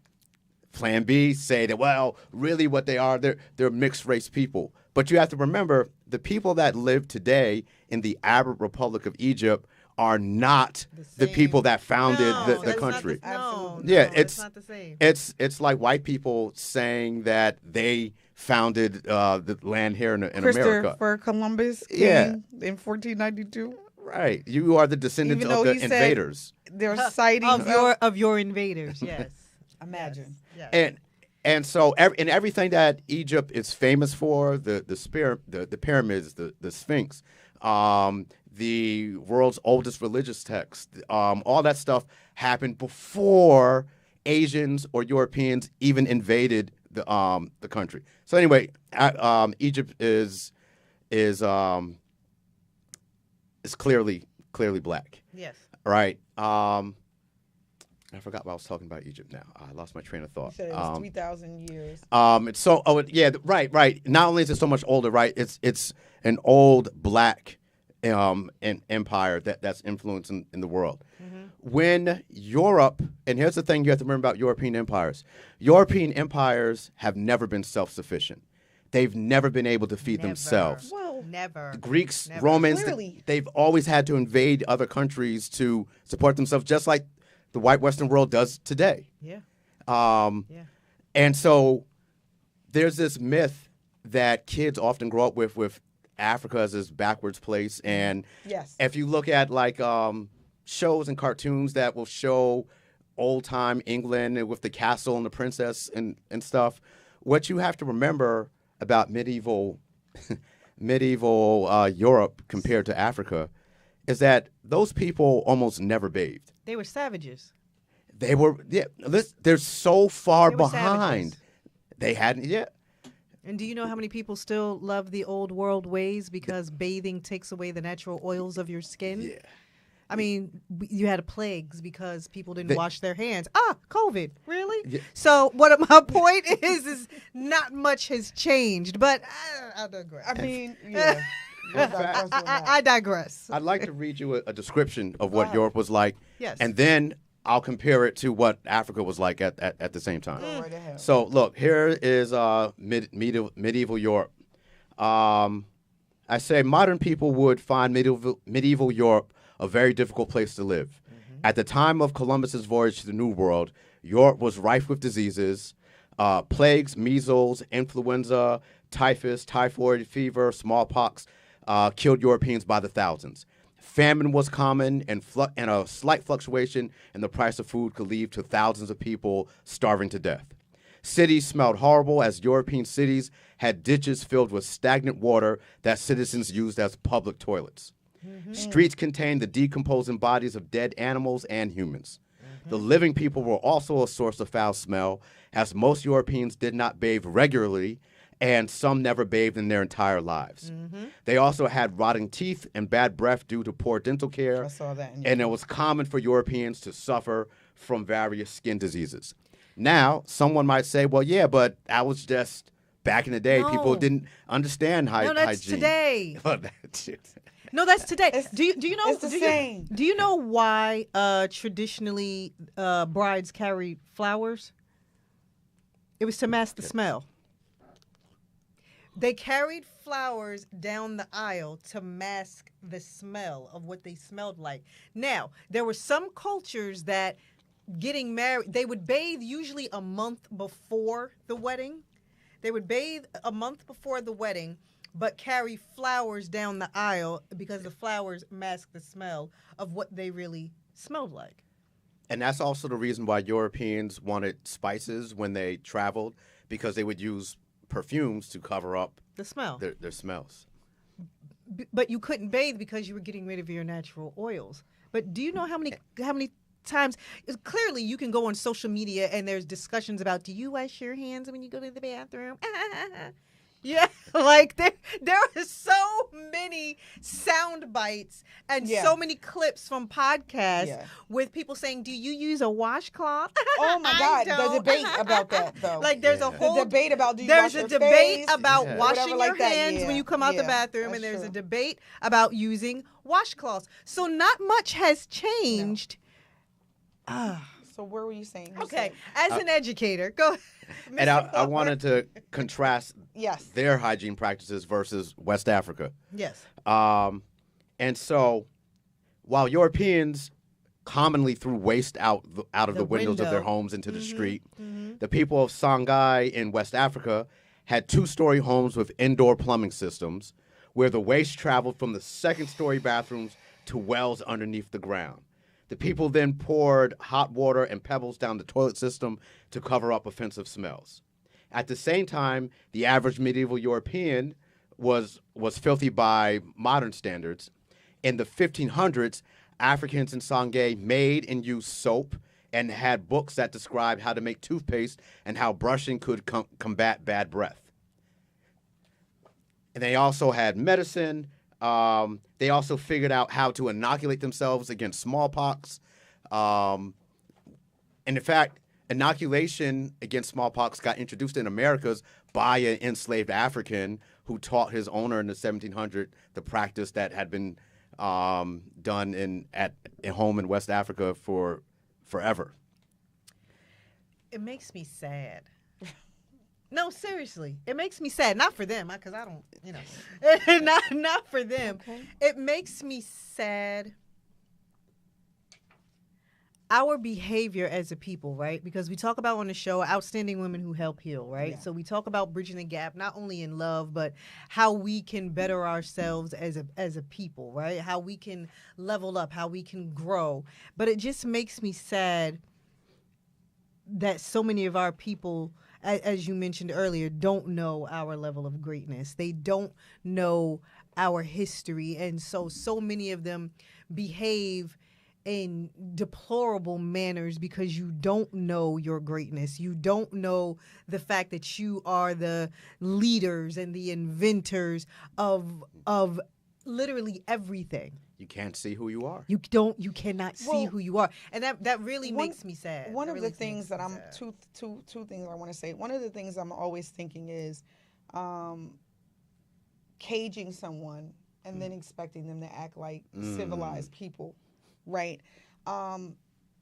Plan B, say that, well, really what they are, they're mixed race people. But you have to remember, the people that live today in the Arab Republic of Egypt are not the people that founded the country. It's not the same. It's like white people saying that they founded the land here in America. Christopher Columbus came in 1492. Right. You are the descendants of the invaders. They're sightings of your invaders, yes. Imagine. Yes. And so in everything that Egypt is famous for, the pyramids, the Sphinx, the world's oldest religious text, all that stuff happened before Asians or Europeans even invaded the country. So anyway, Egypt is clearly black. Yes. Right. I forgot what I was talking about Egypt now. I lost my train of thought. You said it was 3,000 years. It's so. Oh, yeah. Right. Not only is it so much older, right? It's an old black empire that's influencing in the world. When Europe, and here's the thing you have to remember about European empires. European empires have never been self-sufficient. They've never been able to feed themselves. Well, never. The Greeks, Romans, they've always had to invade other countries to support themselves, just like the white Western world does today. And so there's this myth that kids often grow up with Africa as this backwards place. And if you look at like shows and cartoons that will show old time England with the castle and the princess and stuff, what you have to remember about medieval Europe compared to Africa is that those people almost never bathed. They were savages. They were, they're so far They were behind. savages. They hadn't yet. And do you know how many people still love the old world ways because bathing takes away the natural oils of your skin? Yeah. I mean, you had plagues because people didn't wash their hands. COVID, really? Yeah. So what my point is not much has changed, but I digress. I mean, yeah. I digress. I'd like to read you a description of what Europe was like. Yes. And then I'll compare it to what Africa was like at the same time. Go right ahead. So look, here is medieval Europe. I say modern people would find medieval Europe a very difficult place to live. At the time of Columbus's voyage to the New World, Europe was rife with diseases, plagues, measles, influenza, typhus, typhoid fever, smallpox killed Europeans by the thousands. Famine was common, and a slight fluctuation in the price of food could lead to thousands of people starving to death. Cities smelled horrible as European cities had ditches filled with stagnant water that citizens used as public toilets. Streets contained the decomposing bodies of dead animals and humans. The living people were also a source of foul smell, as most Europeans did not bathe regularly, and some never bathed in their entire lives. They also had rotting teeth and bad breath due to poor dental care. I saw that. And it was common for Europeans to suffer from various skin diseases. Now, someone might say, well, yeah, but that was just back in the day. No. People didn't understand hygiene. No, that's today. No, that's today. Do you know? It's the same. Do you know why traditionally brides carried flowers? It was to mask the smell. They carried flowers down the aisle to mask the smell of what they smelled like. Now, there were some cultures that getting married, they would bathe usually a month before the wedding. They would bathe a month before the wedding, but carry flowers down the aisle because the flowers mask the smell of what they really smelled like. And that's also the reason why Europeans wanted spices when they traveled, because they would use perfumes to cover up the smell, their smells. But you couldn't bathe because you were getting rid of your natural oils. But do you know how many times? Clearly, you can go on social media and there's discussions about, do you wash your hands when you go to the bathroom? Yeah, like there are so many sound bites and so many clips from podcasts with people saying, "Do you use a washcloth?" Oh my God, the debate about that though. Like there's a whole debate about there's a debate about washing like your that. hands when you come out the bathroom, and there's a debate about using washcloths. So not much has changed. So where were you saying? Okay, as an educator, go. And I wanted to contrast their hygiene practices versus West Africa. Yes. And so while Europeans commonly threw waste out of the windows of their homes into the street, the people of Songhai in West Africa had 2-story homes with indoor plumbing systems where the waste traveled from the second-story bathrooms to wells underneath the ground. The people then poured hot water and pebbles down the toilet system to cover up offensive smells. At the same time, the average medieval European was filthy by modern standards. In the 1500s, Africans in Songhai made and used soap and had books that described how to make toothpaste and how brushing could combat bad breath. And they also had medicine. They also figured out how to inoculate themselves against smallpox. And in fact, inoculation against smallpox got introduced in Americas by an enslaved African who taught his owner in the 1700s the practice that had been done at home in West Africa for forever. It makes me sad. No, seriously, it makes me sad. Not for them, because I don't, not for them. Okay. It makes me sad. Our behavior as a people, right? Because we talk about on the show outstanding women who help heal, right? Yeah. So we talk about bridging the gap, not only in love, but how we can better ourselves as a people, right? How we can level up, how we can grow. But it just makes me sad that so many of our people, as you mentioned earlier, don't know our level of greatness. They don't know our history. And so many of them behave in deplorable manners because you don't know your greatness. You don't know the fact that you are the leaders and the inventors of literally everything. You can't see who you are. You cannot see who you are. And that really makes me sad. One of the things that I'm two things I want to say. One of the things I'm always thinking is caging someone and then expecting them to act like civilized people, right?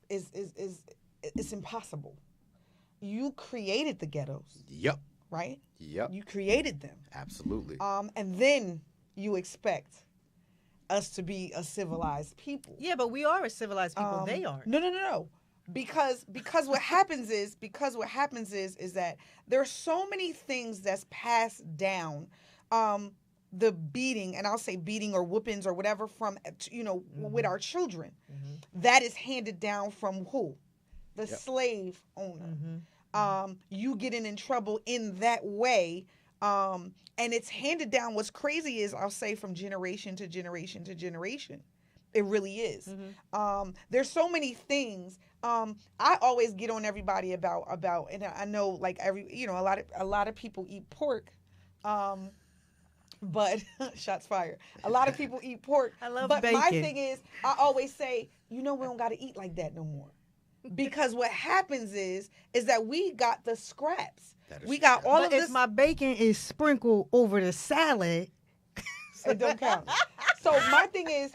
It's impossible. You created the ghettos. Yep. Right? Yep. You created them. Absolutely. And then you expect us to be a civilized people. Yeah, but we are a civilized people. They aren't. No. Because what happens is that there are so many things that's passed down. The beating, and I'll say beating or whoopings or whatever from with our children, that is handed down from who? The slave owner. you getting in trouble in that way. And it's handed down. What's crazy is, I'll say, from generation to generation to generation. It really is. There's so many things. I always get on everybody about, and I know like a lot of people eat pork. But shots fired. A lot of people eat pork. I love but bacon. My thing is, I always say, we don't got to eat like that no more. Because what happens is that we got the scraps. We got all of this. If my bacon is sprinkled over the salad, it don't count. So my thing is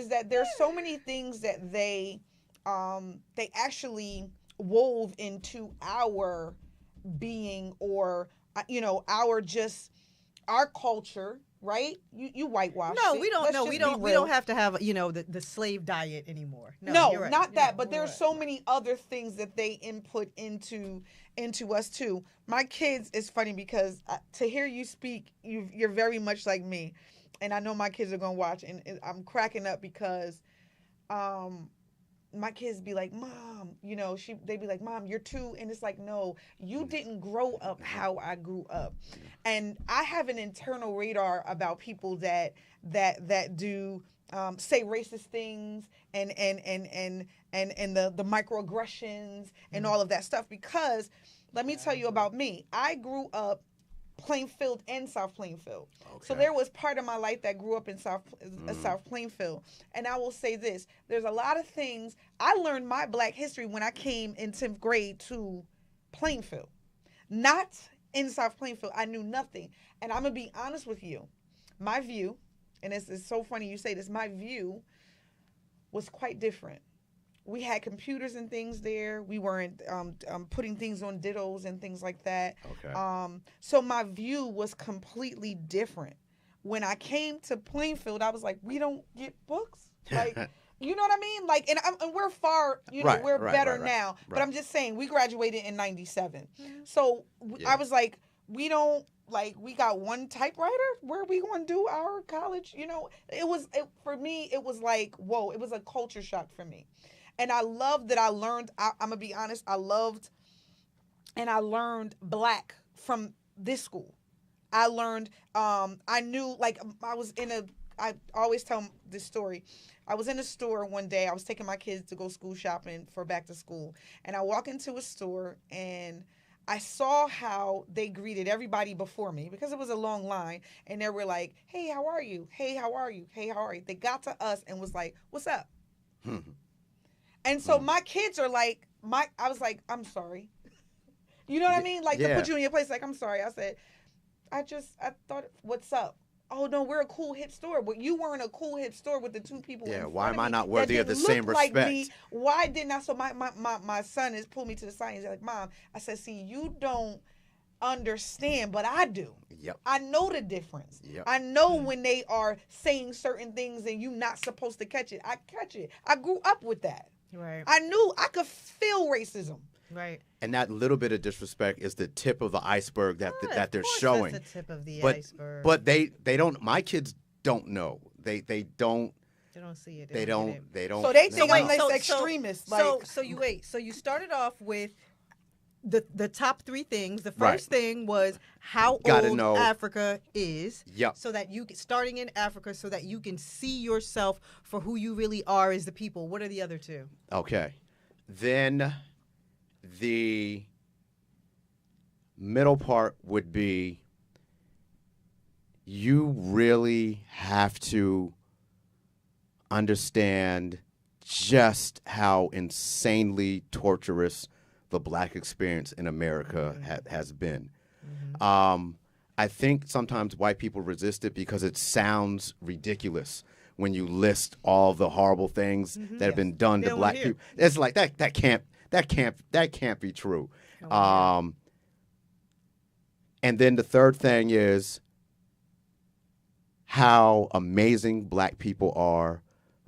that there's so many things that they actually wove into our being, or our culture, right? You whitewash. No, it. we don't. Let's No, just we be don't. We real. don't have to have the slave diet anymore. No, you're right. not that. But there's so many other things that they input into us too. My kids, it's funny because to hear you speak, you're very much like me, and I know my kids are gonna watch, and I'm cracking up because, my kids be like, Mom, they be like, Mom, you're too, and it's like, no, you didn't grow up how I grew up. And I have an internal radar about people that do say racist things and the microaggressions and all of that stuff, because let me tell you about me. I grew up Plainfield and South Plainfield. Okay. So there was part of my life that grew up in South Plainfield. And I will say this, there's a lot of things. I learned my Black history when I came in 10th grade to Plainfield. Not in South Plainfield. I knew nothing. And I'm going to be honest with you. My view, and it's so funny you say this, my view was quite different. We had computers and things there. We weren't putting things on dittos and things like that. Okay. So my view was completely different. When I came to Plainfield, I was like, we don't get books? Like, you know what I mean? Like, and we're far, we're better now. But I'm just saying, we graduated in 97. So I was like, we don't, like, we got one typewriter? Where are we going to do our college? For me, it was like, whoa, it was a culture shock for me. And I love that I learned, I'm going to be honest, I learned Black from this school. I learned, I knew, like, I always tell this story. I was in a store one day. I was taking my kids to go school shopping for back to school. And I walk into a store and I saw how they greeted everybody before me, because it was a long line. And they were like, hey, how are you? Hey, how are you? Hey, how are you? They got to us and was like, what's up? And so my kids are like, I was like, I'm sorry. You know what I mean? Like, to put you in your place, like, I'm sorry. I said, I thought, what's up? Oh, no, we're a cool hip store. But you weren't a cool hip store with the two people in front why of am I me not worthy of the same respect? Like me. Why didn't I? So my son has pulled me to the side. He's like, Mom, I said, see, you don't understand, but I do. Yep. I know the difference. Yep. I know when they are saying certain things and you not supposed to catch it. I catch it. I grew up with that. Right. I knew I could feel racism. Right. And that little bit of disrespect is the tip of the iceberg that they're showing. That's the tip of the iceberg. But they don't. My kids don't know. They don't. They don't see it. They don't. So they think I'm like extremist. So you wait. So you started off with the top three things. The first thing was how old Africa is. Yep. So that starting in Africa, so that you can see yourself for who you really are as the people. What are the other two? Okay. Then the middle part would be, you really have to understand just how insanely torturous the Black experience in America has been. I think sometimes white people resist it because it sounds ridiculous when you list all the horrible things that have been done to Black people. It's like that can't be true. And then the third thing is how amazing Black people are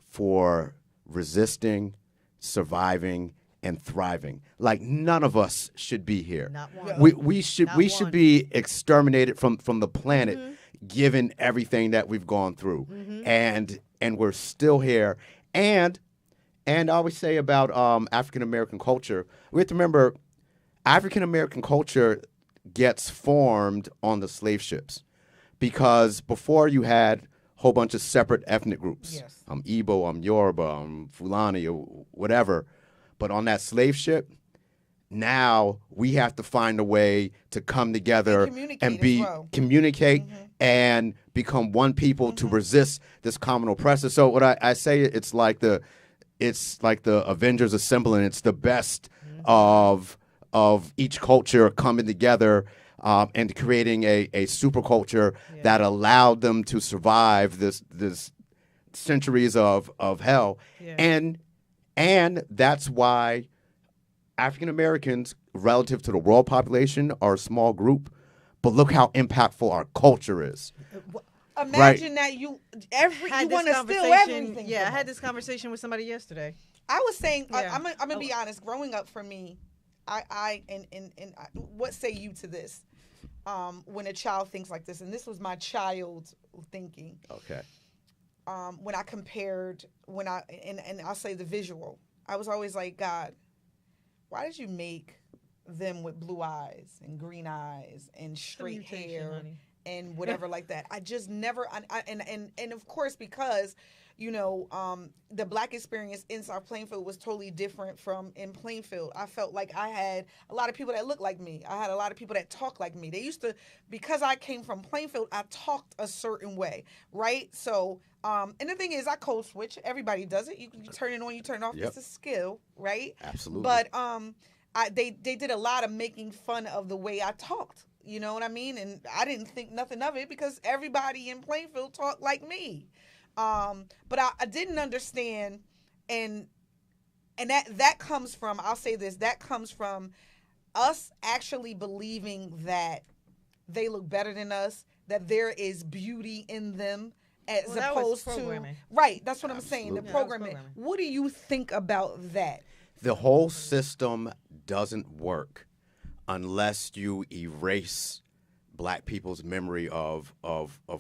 for resisting, surviving, and thriving. Like, none of us should be here. Not one. We should be exterminated from the planet, given everything that we've gone through, and we're still here. And I always say about African American culture, we have to remember African American culture gets formed on the slave ships, because before you had a whole bunch of separate ethnic groups. Yes. I'm Igbo, I'm Yoruba, I'm Fulani, or whatever. But on that slave ship, now we have to find a way to come together and communicate and become one people to resist this common oppressor. So what I say, it's like the Avengers assembling. It's the best of each culture coming together and creating a super culture that allowed them to survive this centuries of hell. And that's why African Americans, relative to the world population, are a small group, but look how impactful our culture is. Imagine that you want to steal everything. Yeah, I had this conversation with somebody yesterday. I was saying, I'm gonna be honest. Growing up for me, I what say you to this? When a child thinks like this, and this was my child thinking. Okay. When I compared, and I'll say the visual, I was always like, God, why did you make them with blue eyes and green eyes and straight hair and whatever like that? I just never, and of course, because, the Black experience in South Plainfield was totally different from in Plainfield. I felt like I had a lot of people that looked like me. I had a lot of people that talked like me. They used to, because I came from Plainfield, I talked a certain way, right? So, and the thing is, I code switch. Everybody does it. You turn it on, you turn it off. Yep. It's a skill, right? Absolutely. But they did a lot of making fun of the way I talked. You know what I mean? And I didn't think nothing of it because everybody in Plainfield talked like me. But I didn't understand, and that comes from, I'll say this, that comes from us actually believing that they look better than us, that there is beauty in them, as opposed to right. That's what I'm saying. The programming. What do you think about that? The whole system doesn't work unless you erase Black people's memory of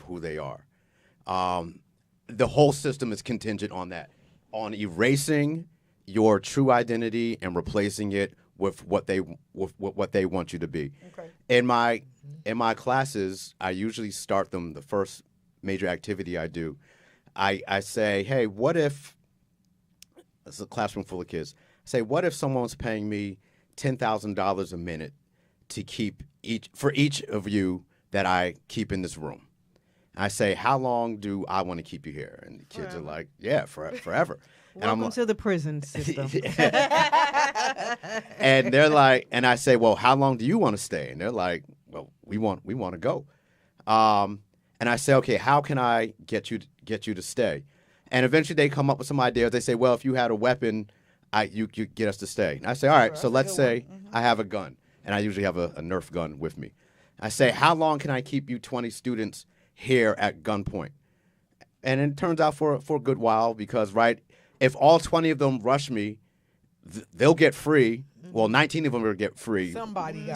who they are. The whole system is contingent on that, on erasing your true identity and replacing it with what they want you to be. Okay. In my classes, I usually start them. The first major activity I do, I say, hey, what if it's a classroom full of kids? I say, what if someone's paying me $10,000 a minute to keep each of you that I keep in this room? I say, how long do I want to keep you here? And the kids are like, yeah, forever. Welcome to the prison system. And they're like, and I say, well, how long do you want to stay? And they're like, well, we want to go. And I say, okay, how can I get you to stay? And eventually they come up with some ideas. They say, well, if you had a weapon, you get us to stay. And I say, all right, so let's say I have a gun, and I usually have a Nerf gun with me. I say, how long can I keep you 20 students here at gunpoint? And it turns out for a good while, because if all 20 of them rush me, they'll get free. Well, 19 of them will get free. Somebody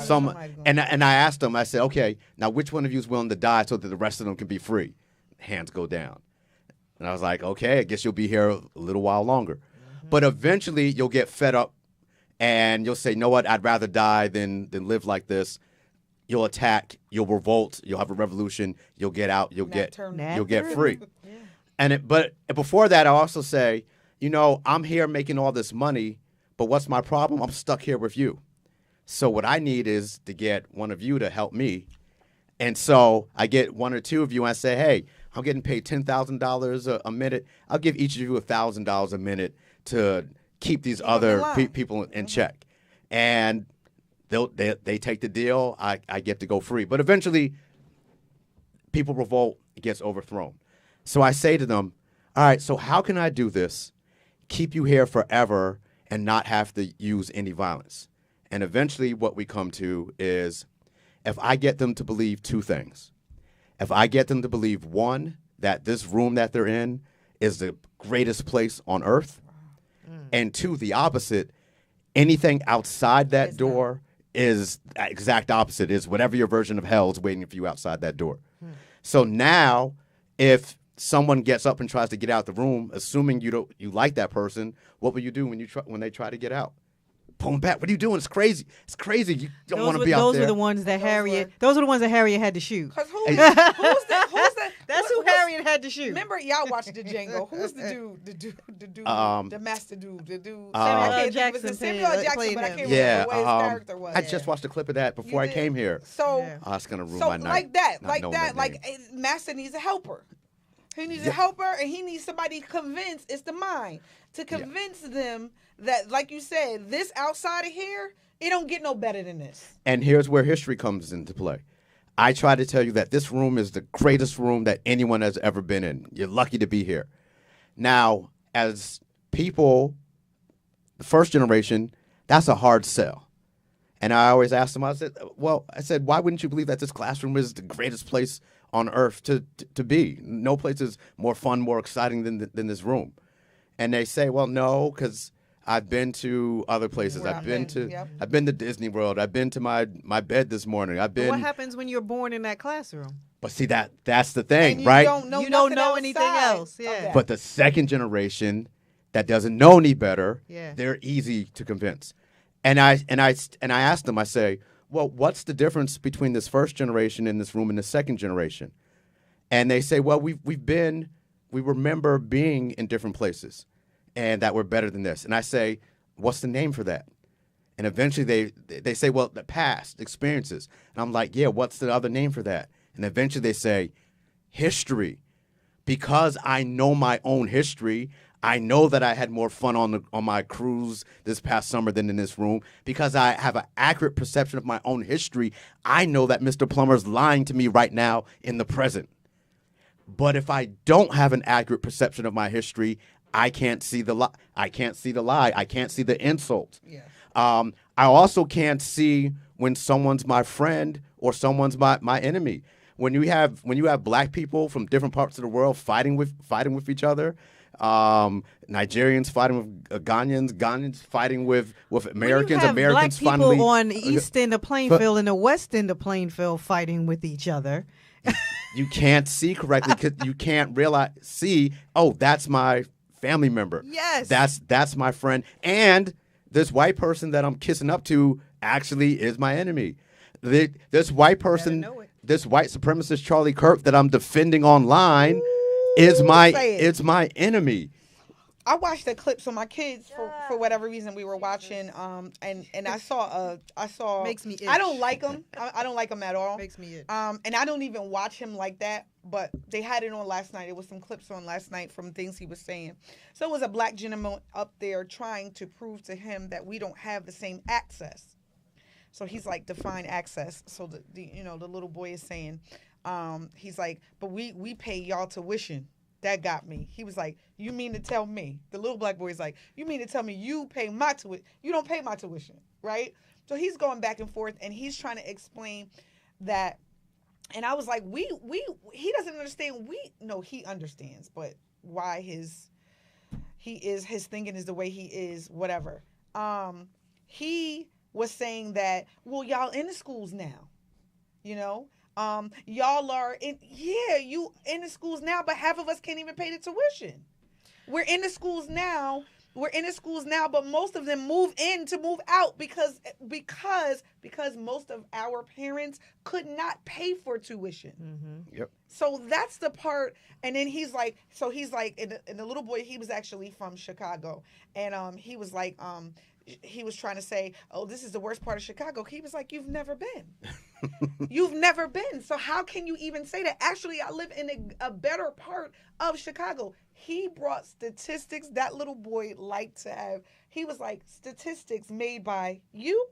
and I asked them, I said, okay, now which one of you is willing to die so that the rest of them can be free? Hands go down. And I was like, okay, I guess you'll be here a little while longer. But eventually you'll get fed up and you'll say, you know what, I'd rather die than live like this. You'll attack, you'll revolt, you'll have a revolution, you'll get out, you'll get free. Yeah. But before that, I also say, I'm here making all this money, but what's my problem? I'm stuck here with you. So what I need is to get one of you to help me. And so I get one or two of you and I say, hey, I'm getting paid $10,000 a minute. I'll give each of you $1,000 a minute to keep these other people in check. And they take the deal. I get to go free. But eventually, people revolt, it gets overthrown. So I say to them, all right, so how can I do this, keep you here forever, and not have to use any violence? And eventually what we come to is, if I get them to believe two things. If I get them to believe, one, that this room that they're in is the greatest place on earth, and two, the opposite, anything outside that door is the exact opposite, is whatever your version of hell is waiting for you outside that door. So now, if someone gets up and tries to get out the room, assuming you like that person, what will you do when they try to get out? pull him back. What are you doing? It's crazy. It's crazy. You don't want to be out those there. were the ones that Those were the ones that Harriet had to shoot. Cause who's that? That's who Harriet had to shoot. Remember, y'all watched the Django. Who's the dude? The master dude. The dude. Samuel L. Jackson. Samuel L. Jackson, but I can't yeah, remember what his character was. I just watched a clip of that before I came here. So it's gonna ruin my night. Master needs a helper. He needs a helper, and he needs somebody to convince. It's the mind to convince them that, like you said, this outside of here, it don't get no better than this. And here's where history comes into play. I try to tell you that this room is the greatest room that anyone has ever been in. You're lucky to be here. Now, as people, the first generation, that's a hard sell. And I always ask them, I said, why wouldn't you believe that this classroom is the greatest place on earth to be? No place is more fun, more exciting than this room. And they say, well, no, because I've been to other places. I've been to Disney World. I've been to my bed this morning. What happens when you're born in that classroom? But see, that's the thing, and right? You don't know anything else. Yeah. But the second generation that doesn't know any better, they're easy to convince. And I ask them, I say, well, what's the difference between this first generation in this room and the second generation? And they say, well, we remember being in different places and that we're better than this. And I say, what's the name for that? And eventually they say, well, the past experiences. And I'm like, yeah, what's the other name for that? And eventually they say, history. Because I know my own history, I know that I had more fun on my cruise this past summer than in this room. Because I have an accurate perception of my own history, I know that Mr. Plummer's lying to me right now in the present. But if I don't have an accurate perception of my history, I can't see the lie. I can't see the lie. I can't see the insult. Yeah. I also can't see when someone's my friend or someone's my enemy. When you have black people from different parts of the world fighting with each other, Nigerians fighting with Ghanaians fighting with Americans, Americans black finally people on the east end of Plainfield and the west end of Plainfield fighting with each other. You can't see correctly because you can't see, oh, that's my family member. Yes. That's my friend. And this white person that I'm kissing up to actually is my enemy. This white person, this white supremacist Charlie Kirk that I'm defending online is my enemy. I watched the clip, so my kids, for whatever reason, we were watching, and I saw. Makes me itch. I don't like him. I don't like him at all. Makes me itch. And I don't even watch him like that. But they had it on last night. It was some clips on last night from things he was saying. So it was a black gentleman up there trying to prove to him that we don't have the same access. So he's like, define access. So the little boy is saying, he's like, but we pay y'all tuition. That got me. He was like, you mean to tell me? The little black boy is like, you mean to tell me you pay my tuition? You don't pay my tuition, right? So he's going back and forth, and he's trying to explain that. And I was like, he doesn't understand. He understands, but why his thinking is the way he is, whatever. He was saying that, well, y'all in the schools now, y'all are you in the schools now, but half of us can't even pay the tuition. We're in the schools now, but most of them move in to move out because most of our parents could not pay for tuition. Mm-hmm. Yep. So that's the part. And then he's like, and the little boy, he was actually from Chicago, and he was like, he was trying to say, oh, this is the worst part of Chicago. He was like, you've never been. You've never been. So how can you even say that? Actually, I live in a better part of Chicago. He brought statistics that little boy liked to have. He was like, statistics made by you?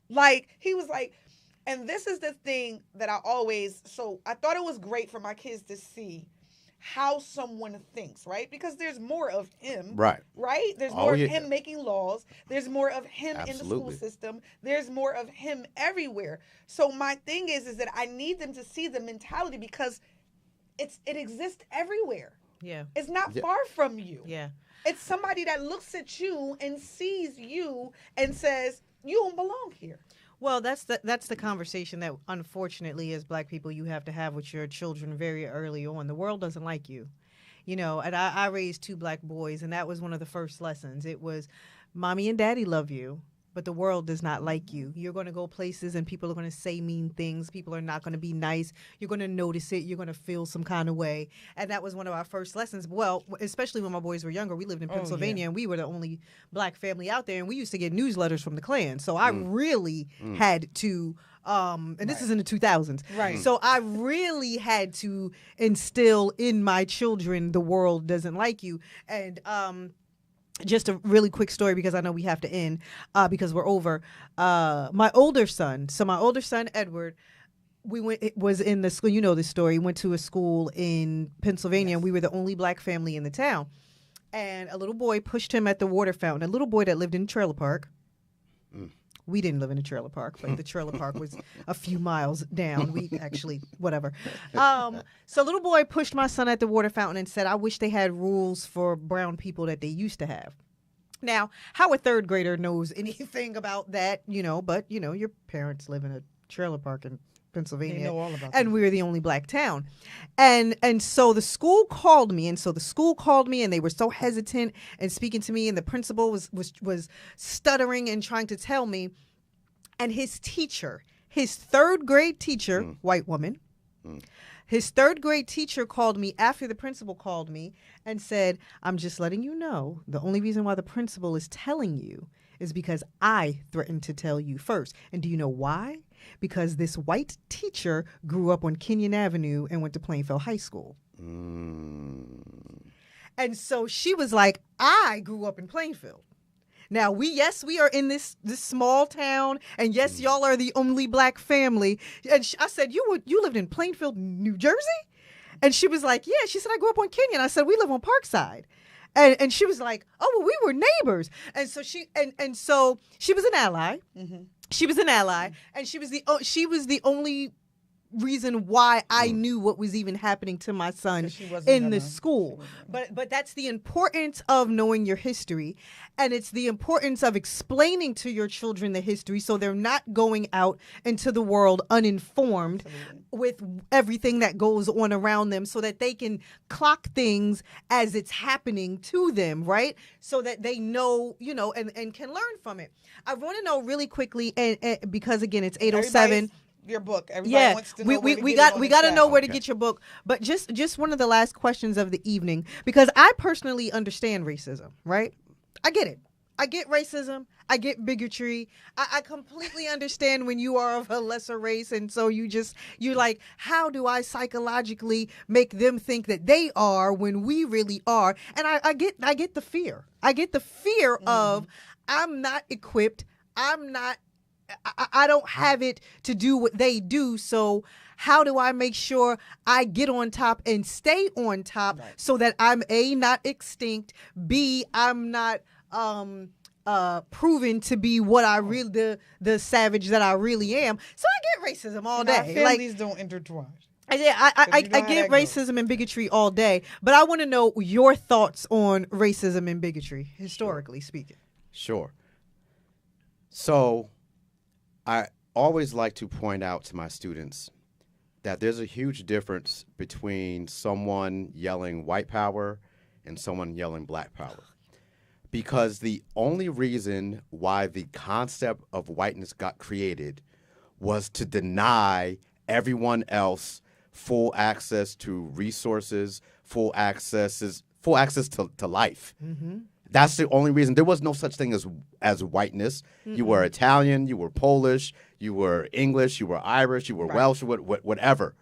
Like, he was like, and this is the thing that I thought it was great for my kids to see how someone thinks, right? Because there's more of him, right? There's more of him making laws. There's more of him in the school system. There's more of him everywhere. So my thing is that I need them to see the mentality because it exists everywhere. Yeah. It's not far from you. Yeah. It's somebody that looks at you and sees you and says, you don't belong here. Well, that's the conversation that, unfortunately, as black people, you have to have with your children very early on. The world doesn't like you. And I raised two black boys, and that was one of the first lessons. It was mommy and daddy love you, but the world does not like you. You're going to go places and people are going to say mean things. People are not going to be nice. You're going to notice it. You're going to feel some kind of way. And that was one of our first lessons. Well, especially when my boys were younger. We lived in Pennsylvania and we were the only black family out there. And we used to get newsletters from the Klan. So I really had to, and this is in the 2000s. Right. So I really had to instill in my children, the world doesn't like you. And, just a really quick story because I know we have to end because we're over. My older son, Edward, was in the school. You know this story. He went to a school in Pennsylvania, and we were the only black family in the town. And a little boy pushed him at the water fountain. A little boy that lived in a trailer park. We didn't live in a trailer park, but the trailer park was a few miles down. We actually, whatever. So little boy pushed my son at the water fountain and said, I wish they had rules for brown people that they used to have. Now, how a third grader knows anything about that, but, your parents live in a trailer park in Pennsylvania. They know all about and we were the only black town. And so the school called me, and they were so hesitant and speaking to me, and the principal was stuttering and trying to tell me. And his teacher, his third grade teacher, white woman, his third grade teacher called me after the principal called me and said, I'm just letting you know the only reason why the principal is telling you is because I threatened to tell you first. And do you know why? Because this white teacher grew up on Kenyon Avenue and went to Plainfield High School. And so she was like, I grew up in Plainfield. Now, we are in this small town, and yes, y'all are the only black family. And I said, you lived in Plainfield, New Jersey? And she was like, yeah. She said, I grew up on Kenyon. I said, we live on Parkside. And she was like, oh, well, we were neighbors. And so she was an ally. Mm-hmm. She was an ally, and she was the only reason why I knew what was even happening to my son in the school. But that's the importance of knowing your history, and it's the importance of explaining to your children the history so they're not going out into the world uninformed with everything that goes on around them, so that they can clock things as it's happening to them, right? So that they know, and can learn from it. I want to know really quickly, and because again, it's 8:07. Your book. Everybody wants to know we got to know where to get your book. But just one of the last questions of the evening, because I personally understand racism, right? I get it. I get racism. I get bigotry. I completely understand when you are of a lesser race, and so you're like, how do I psychologically make them think that they are when we really are? And I get the fear. I get the fear of I'm not equipped. I don't have it to do what they do. So how do I make sure I get on top and stay on top so that I'm A, not extinct, B, I'm not proven to be what I really, the savage that I really am. So I get racism all day. Families don't intertwine. Yeah, I get racism and bigotry all day, but I want to know your thoughts on racism and bigotry, historically speaking. Sure. So I always like to point out to my students that there's a huge difference between someone yelling white power and someone yelling black power. Because the only reason why the concept of whiteness got created was to deny everyone else full access to resources, full access to life. Mm-hmm. That's the only reason. There was no such thing as whiteness. Mm-hmm. You were Italian, you were Polish, you were English, you were Irish, you were Welsh, whatever.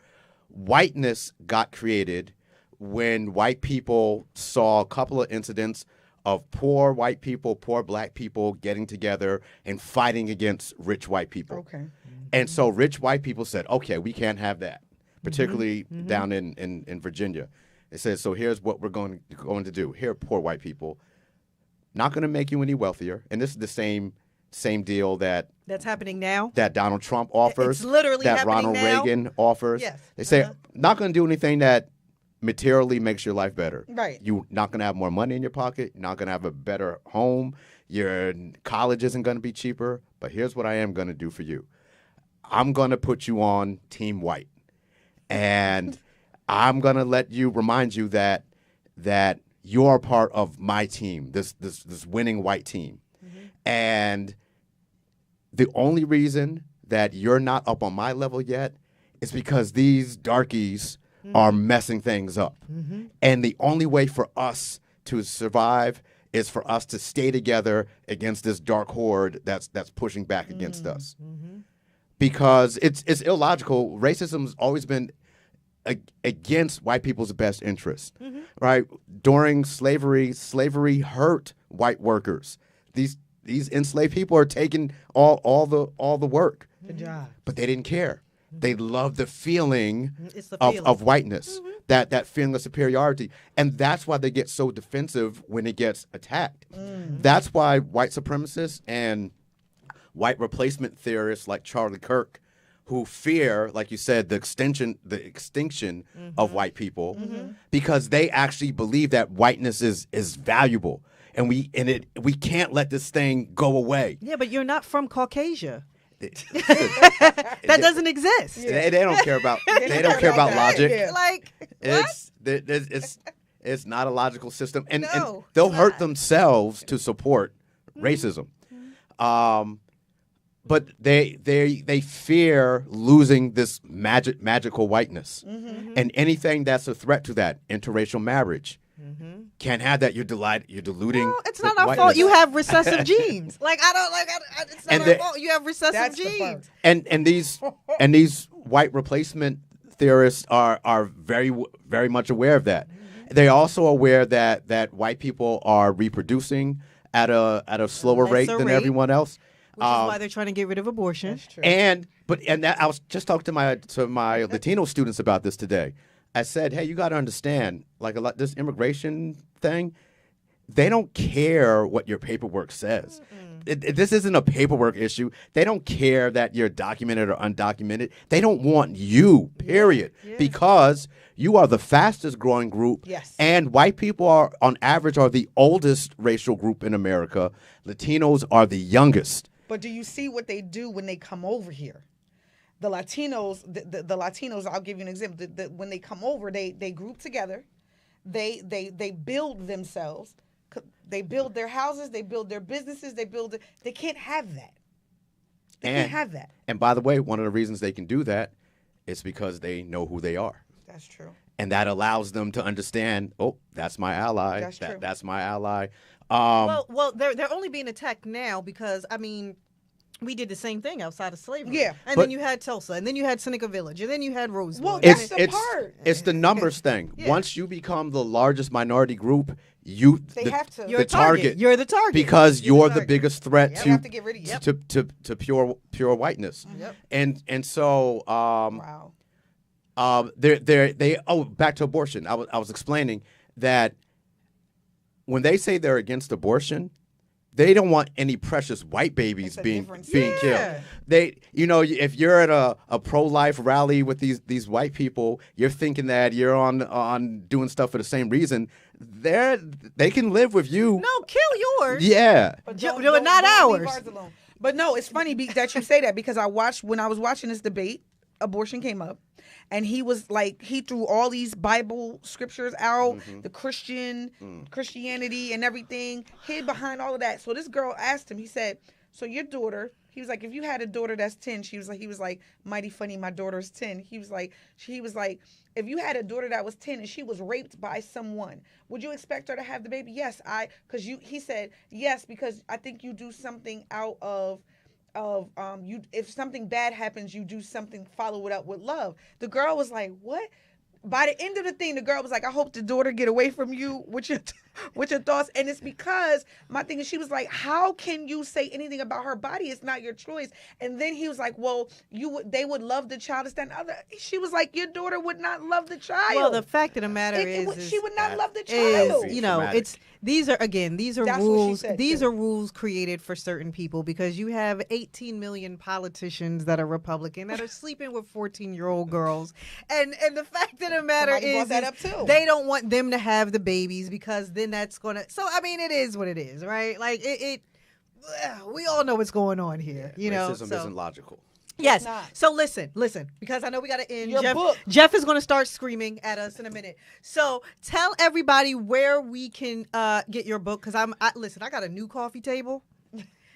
Whiteness got created when white people saw a couple of incidents of poor white people, poor black people getting together and fighting against rich white people. Okay. Mm-hmm. And so rich white people said, okay, we can't have that, particularly down in Virginia. They said, so here's what we're going to do. Here, poor white people. Not going to make you any wealthier. And this is the same deal that's happening now. That Donald Trump offers. It's literally that happening Ronald now. Reagan offers. Yes. They say not going to do anything that materially makes your life better. Right. You're not going to have more money in your pocket. You're not going to have a better home. Your college isn't going to be cheaper. But here's what I am going to do for you. I'm going to put you on Team White. And I'm going to remind you that you're part of my team, this winning white team. And the only reason that you're not up on my level yet is because these darkies are messing things up. And the only way for us to survive is for us to stay together against this dark horde that's pushing back against us. Because it's illogical. Racism's always been against white people's best interest, right? During slavery hurt white workers. These enslaved people are taking all the work, the job, but they didn't care. They loved the feeling of whiteness, that feeling of superiority, and that's why they get so defensive when it gets attacked. That's why white supremacists and white replacement theorists like Charlie Kirk, who fear, like you said, the extinction of white people, because they actually believe that whiteness is valuable, and we can't let this thing go away. Yeah, but you're not from Caucasia. That doesn't exist. They don't care about logic. Yeah. Like it's not a logical system, and they'll hurt themselves to support racism. But they fear losing this magical whiteness, and anything that's a threat to that, interracial marriage, can't have that. You're diluting. No, it's not our fault. You have recessive genes. It's not our fault. You have recessive genes. And these white replacement theorists are very very much aware of that. They're also aware that white people are reproducing at a slower rate than everyone else. Which is why they're trying to get rid of abortion. That's true. I was just talking to my Latino students about this today. I said, hey, you got to understand, this immigration thing, they don't care what your paperwork says. This isn't a paperwork issue. They don't care that you're documented or undocumented. They don't want you, period, because you are the fastest growing group. Yes. And white people are, on average, are the oldest racial group in America. Latinos are the youngest. But do you see what they do when they come over here? The Latinos, the Latinos, I'll give you an example. When they come over, they group together. They build themselves. They build their houses. They build their businesses. They can't have that. They can't have that. And by the way, one of the reasons they can do that is because they know who they are. That's true. And that allows them to understand, oh, that's my ally. That's true. That's my ally. Well, they're only being attacked now because, we did the same thing outside of slavery. Yeah. And then you had Tulsa, and then you had Seneca Village, and then you had Rosewood. Well, that's the part. It's the numbers thing. Yeah. Once you become the largest minority group, You're a target. You're the target. Because you're the biggest threat Have to get rid of you. to pure whiteness. Yep. And so wow. Back to abortion. I was explaining that when they say they're against abortion, they don't want any precious white babies being killed. They, if you're at a pro-life rally with these white people, you're thinking that you're on doing stuff for the same reason. They can live with you. No, kill yours. Yeah, but not ours. But no, it's funny that you say that because when I was watching this debate, abortion came up. And he was he threw all these Bible scriptures out, the Christianity and everything, hid behind all of that. So this girl asked him, he said, so your daughter, he was like, if you had a daughter that's 10, he was like, mighty funny, my daughter's 10. He was like, if you had a daughter that was 10 and she was raped by someone, would you expect her to have the baby? Yes, he said, yes, because I think you do something out of if something bad happens, you do something, follow it up with love. The girl was like, what? By the end of the thing, the girl was like, I hope the daughter get away from you with your thoughts. And it's because my thing is, she was like, how can you say anything about her body? It's not your choice. And then he was like, well, they would love the child. She was like, your daughter would not love the child. Well, the fact of the matter is she would not love the child. These are That's rules. Said, these are rules created for certain people because you have 18 million politicians that are Republican that are sleeping with 14-year-old girls, and the fact of the matter is they don't want them to have the babies because then that's gonna. So it is what it is, right? Like we all know what's going on here. Racism isn't logical. Yes. So listen, because I know we got to end. Your book. Jeff is going to start screaming at us in a minute. So tell everybody where we can get your book. Because I got a new coffee table.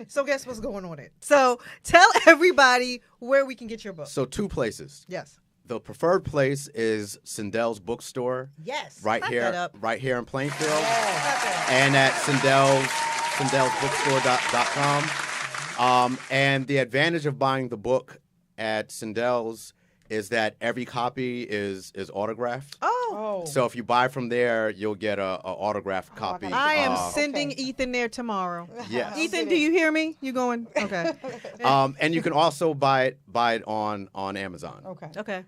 So guess what's going on it. So tell everybody where we can get your book. So 2 places. Yes. The preferred place is Sindell's Bookstore. Yes. Right Clap here, that up. right here in Plainfield. Yes. And at SindellsBookstore.com. And the advantage of buying the book at Sindell's is that every copy is autographed. Oh. So if you buy from there, you'll get a autographed copy. I am sending Ethan there tomorrow. Yes. Ethan, do you hear me? You going? Okay. And you can also buy it on Amazon. Okay.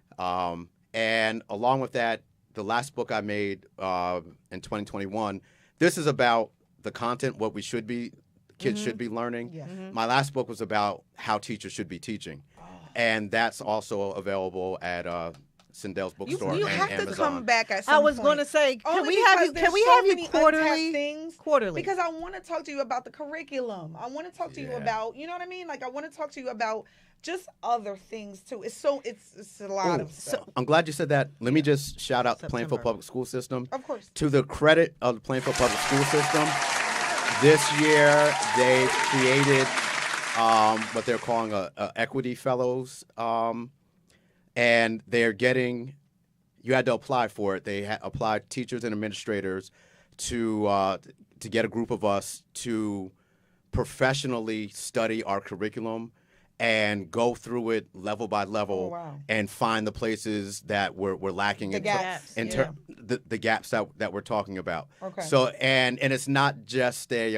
And along with that, the last book I made in 2021, this is about the content, what we should be, kids should be learning. Yeah. My last book was about how teachers should be teaching. And that's also available at Sindell's Bookstore You and have Amazon. to come back at some I was point. going to say, can Only we have you? because Can we there's so have you many quarterly? untapped things. Quarterly. Because I want to talk to you about the curriculum. I want to talk to you about, you know what I mean? Like I want to talk to you about just other things too. It's a lot of stuff. I'm glad you said that. Let me just shout out the Plainfield Public School System. Of course. To the credit of the Plainfield Public School System, this year they created what they're calling a Equity Fellows, and they're getting. You had to apply for it. They applied teachers and administrators to get a group of us to professionally study our curriculum and go through it level by level and find the places that we're lacking the gaps, the gaps that we're talking about. Okay. So and it's not just a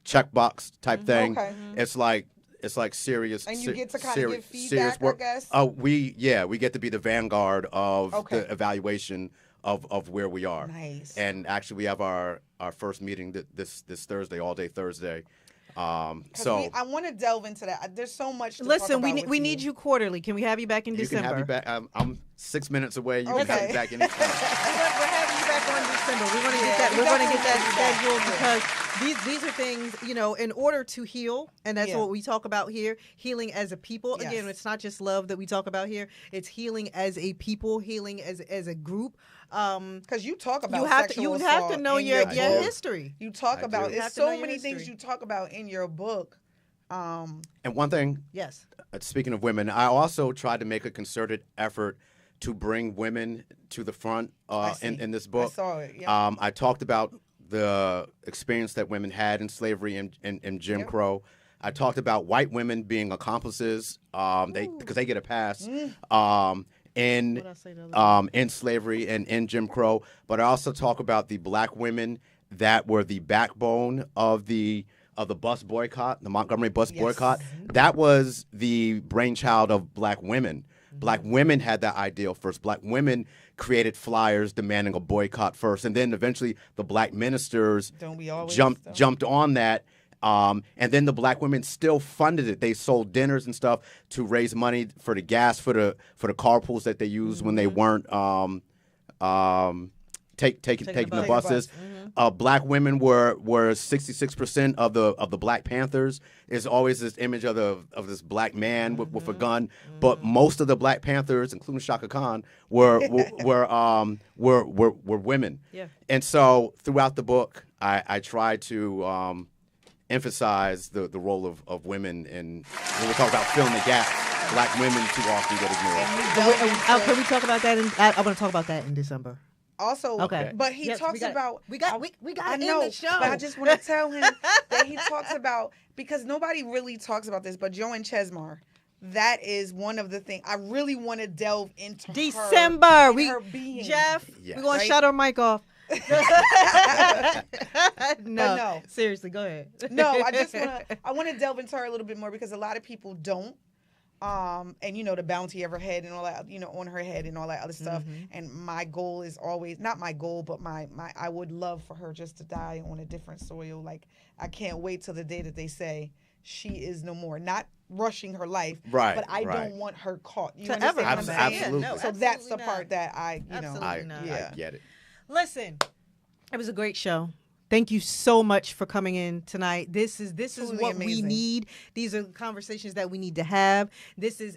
checkbox type thing. Okay. It's like serious. And you get to kind of give feedback, serious work. I guess. We get to be the vanguard of the evaluation of where we are. Nice. And actually, we have our first meeting this Thursday, all day Thursday. I want to delve into that. There's so much to Listen, talk about we need you quarterly. Can we have you back in You December? can have me back. I'm 6 minutes away. You can have me back anytime. We're having you back on December. We want to get that. We're going to get that scheduled because these are things, in order to heal, and that's what we talk about here. Healing as a people. Yes. Again, it's not just love that we talk about here. It's healing as a people, healing as a group. Because you talk about you have to know your history. You talk I about do. there's so many things you talk about in your book. And one thing, yes. Speaking of women, I also tried to make a concerted effort to bring women to the front in this book. I saw it. Yeah. I talked about the experience that women had in slavery and Jim Crow. I talked about white women being accomplices because they get a pass. In slavery and in Jim Crow, but I also talk about the black women that were the backbone of the bus boycott, the Montgomery bus boycott. That was the brainchild of black women. Black women had that ideal first. Black women created flyers demanding a boycott first, and then eventually the black ministers jumped on that. And then the black women still funded it. They sold dinners and stuff to raise money for the gas for the carpools that they used when they weren't taking the buses. Black women were 66% of the Black Panthers. There's always this image of this black man with a gun, but most of the Black Panthers, including Shaka Khan, were women. Yeah. And so throughout the book, I try to emphasize the role of women in when we talk about filling the gaps. Black women too often get ignored. Can we talk about that? I want to talk about that in December. Also, but he talks about we got in the show. But I just want to tell him that he talks about, because nobody really talks about this, but Joan Chesmar. That is one of the things I really want to delve into. December, her being. Jeff, we're gonna shut our mic off. No, seriously, go ahead. No, I want to delve into her a little bit more because a lot of people don't. And the bounty of her head and all that, on her head and all that other stuff. And my goal is always not my goal, but my I would love for her just to die on a different soil. Like I can't wait till the day that they say she is no more. Not rushing her life, right? But I don't want her caught. You to understand ever. what I'm saying? Absolutely. Yeah, no, so that's the part that I Absolutely not. I get it. Listen, it was a great show. Thank you so much for coming in tonight. This is Truly what we amazing. need. These are conversations that we need to have.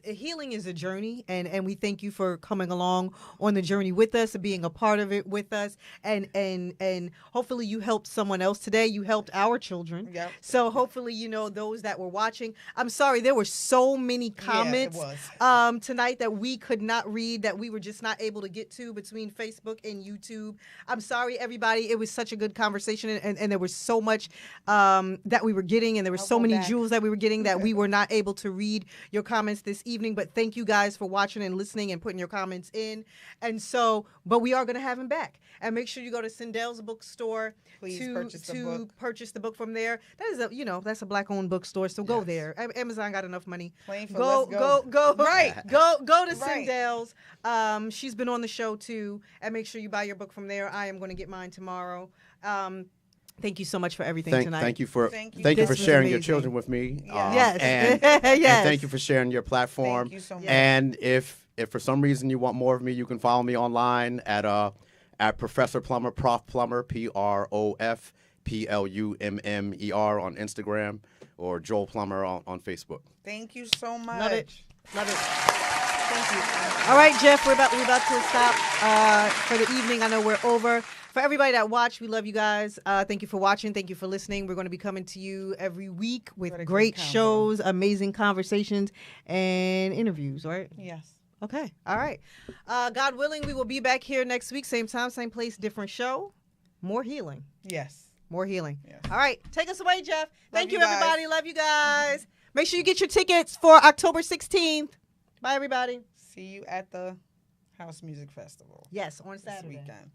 Healing is a journey, and we thank you for coming along on the journey with us and being a part of it with us. And hopefully you helped someone else today. You helped our children. Yep. So hopefully those that were watching. I'm sorry, there were so many comments tonight that we could not read, that we were just not able to get to between Facebook and YouTube. I'm sorry, everybody. It was such a good conversation, and there was so much that we were getting, and there were so many jewels that we were getting that we were not able to read your comments this evening. But thank you guys for watching and listening and putting your comments in. And so, but we are going to have him back. And make sure you go to Sindell's bookstore to purchase the book from there. That is that's a black-owned bookstore, so go there. Amazon got enough money. Go right. Go to Sindell's. She's been on the show too, and make sure you buy your book from there. I am going to get mine tomorrow. Thank you so much for everything tonight. Thank you for sharing your children with me. Yes. And thank you for sharing your platform. Thank you so much. And if for some reason you want more of me, you can follow me online at Professor Plummer, Prof Plummer, ProfPlummer on Instagram, or Joel Plummer on Facebook. Thank you so much. Love it. Thank you. All right, Jeff, we're about to stop for the evening. I know we're over. For everybody that watched, we love you guys. Thank you for watching. Thank you for listening. We're going to be coming to you every week with great shows, amazing conversations, and interviews, right? Yes. Okay. All right. God willing, we will be back here next week. Same time, same place, different show. More healing. Yes. More healing. Yes. All right. Take us away, Jeff. Thank you, guys. everybody. Love you guys. Make sure you get your tickets for October 16th. Bye, everybody. See you at the House Music Festival. Yes, on Saturday. This weekend.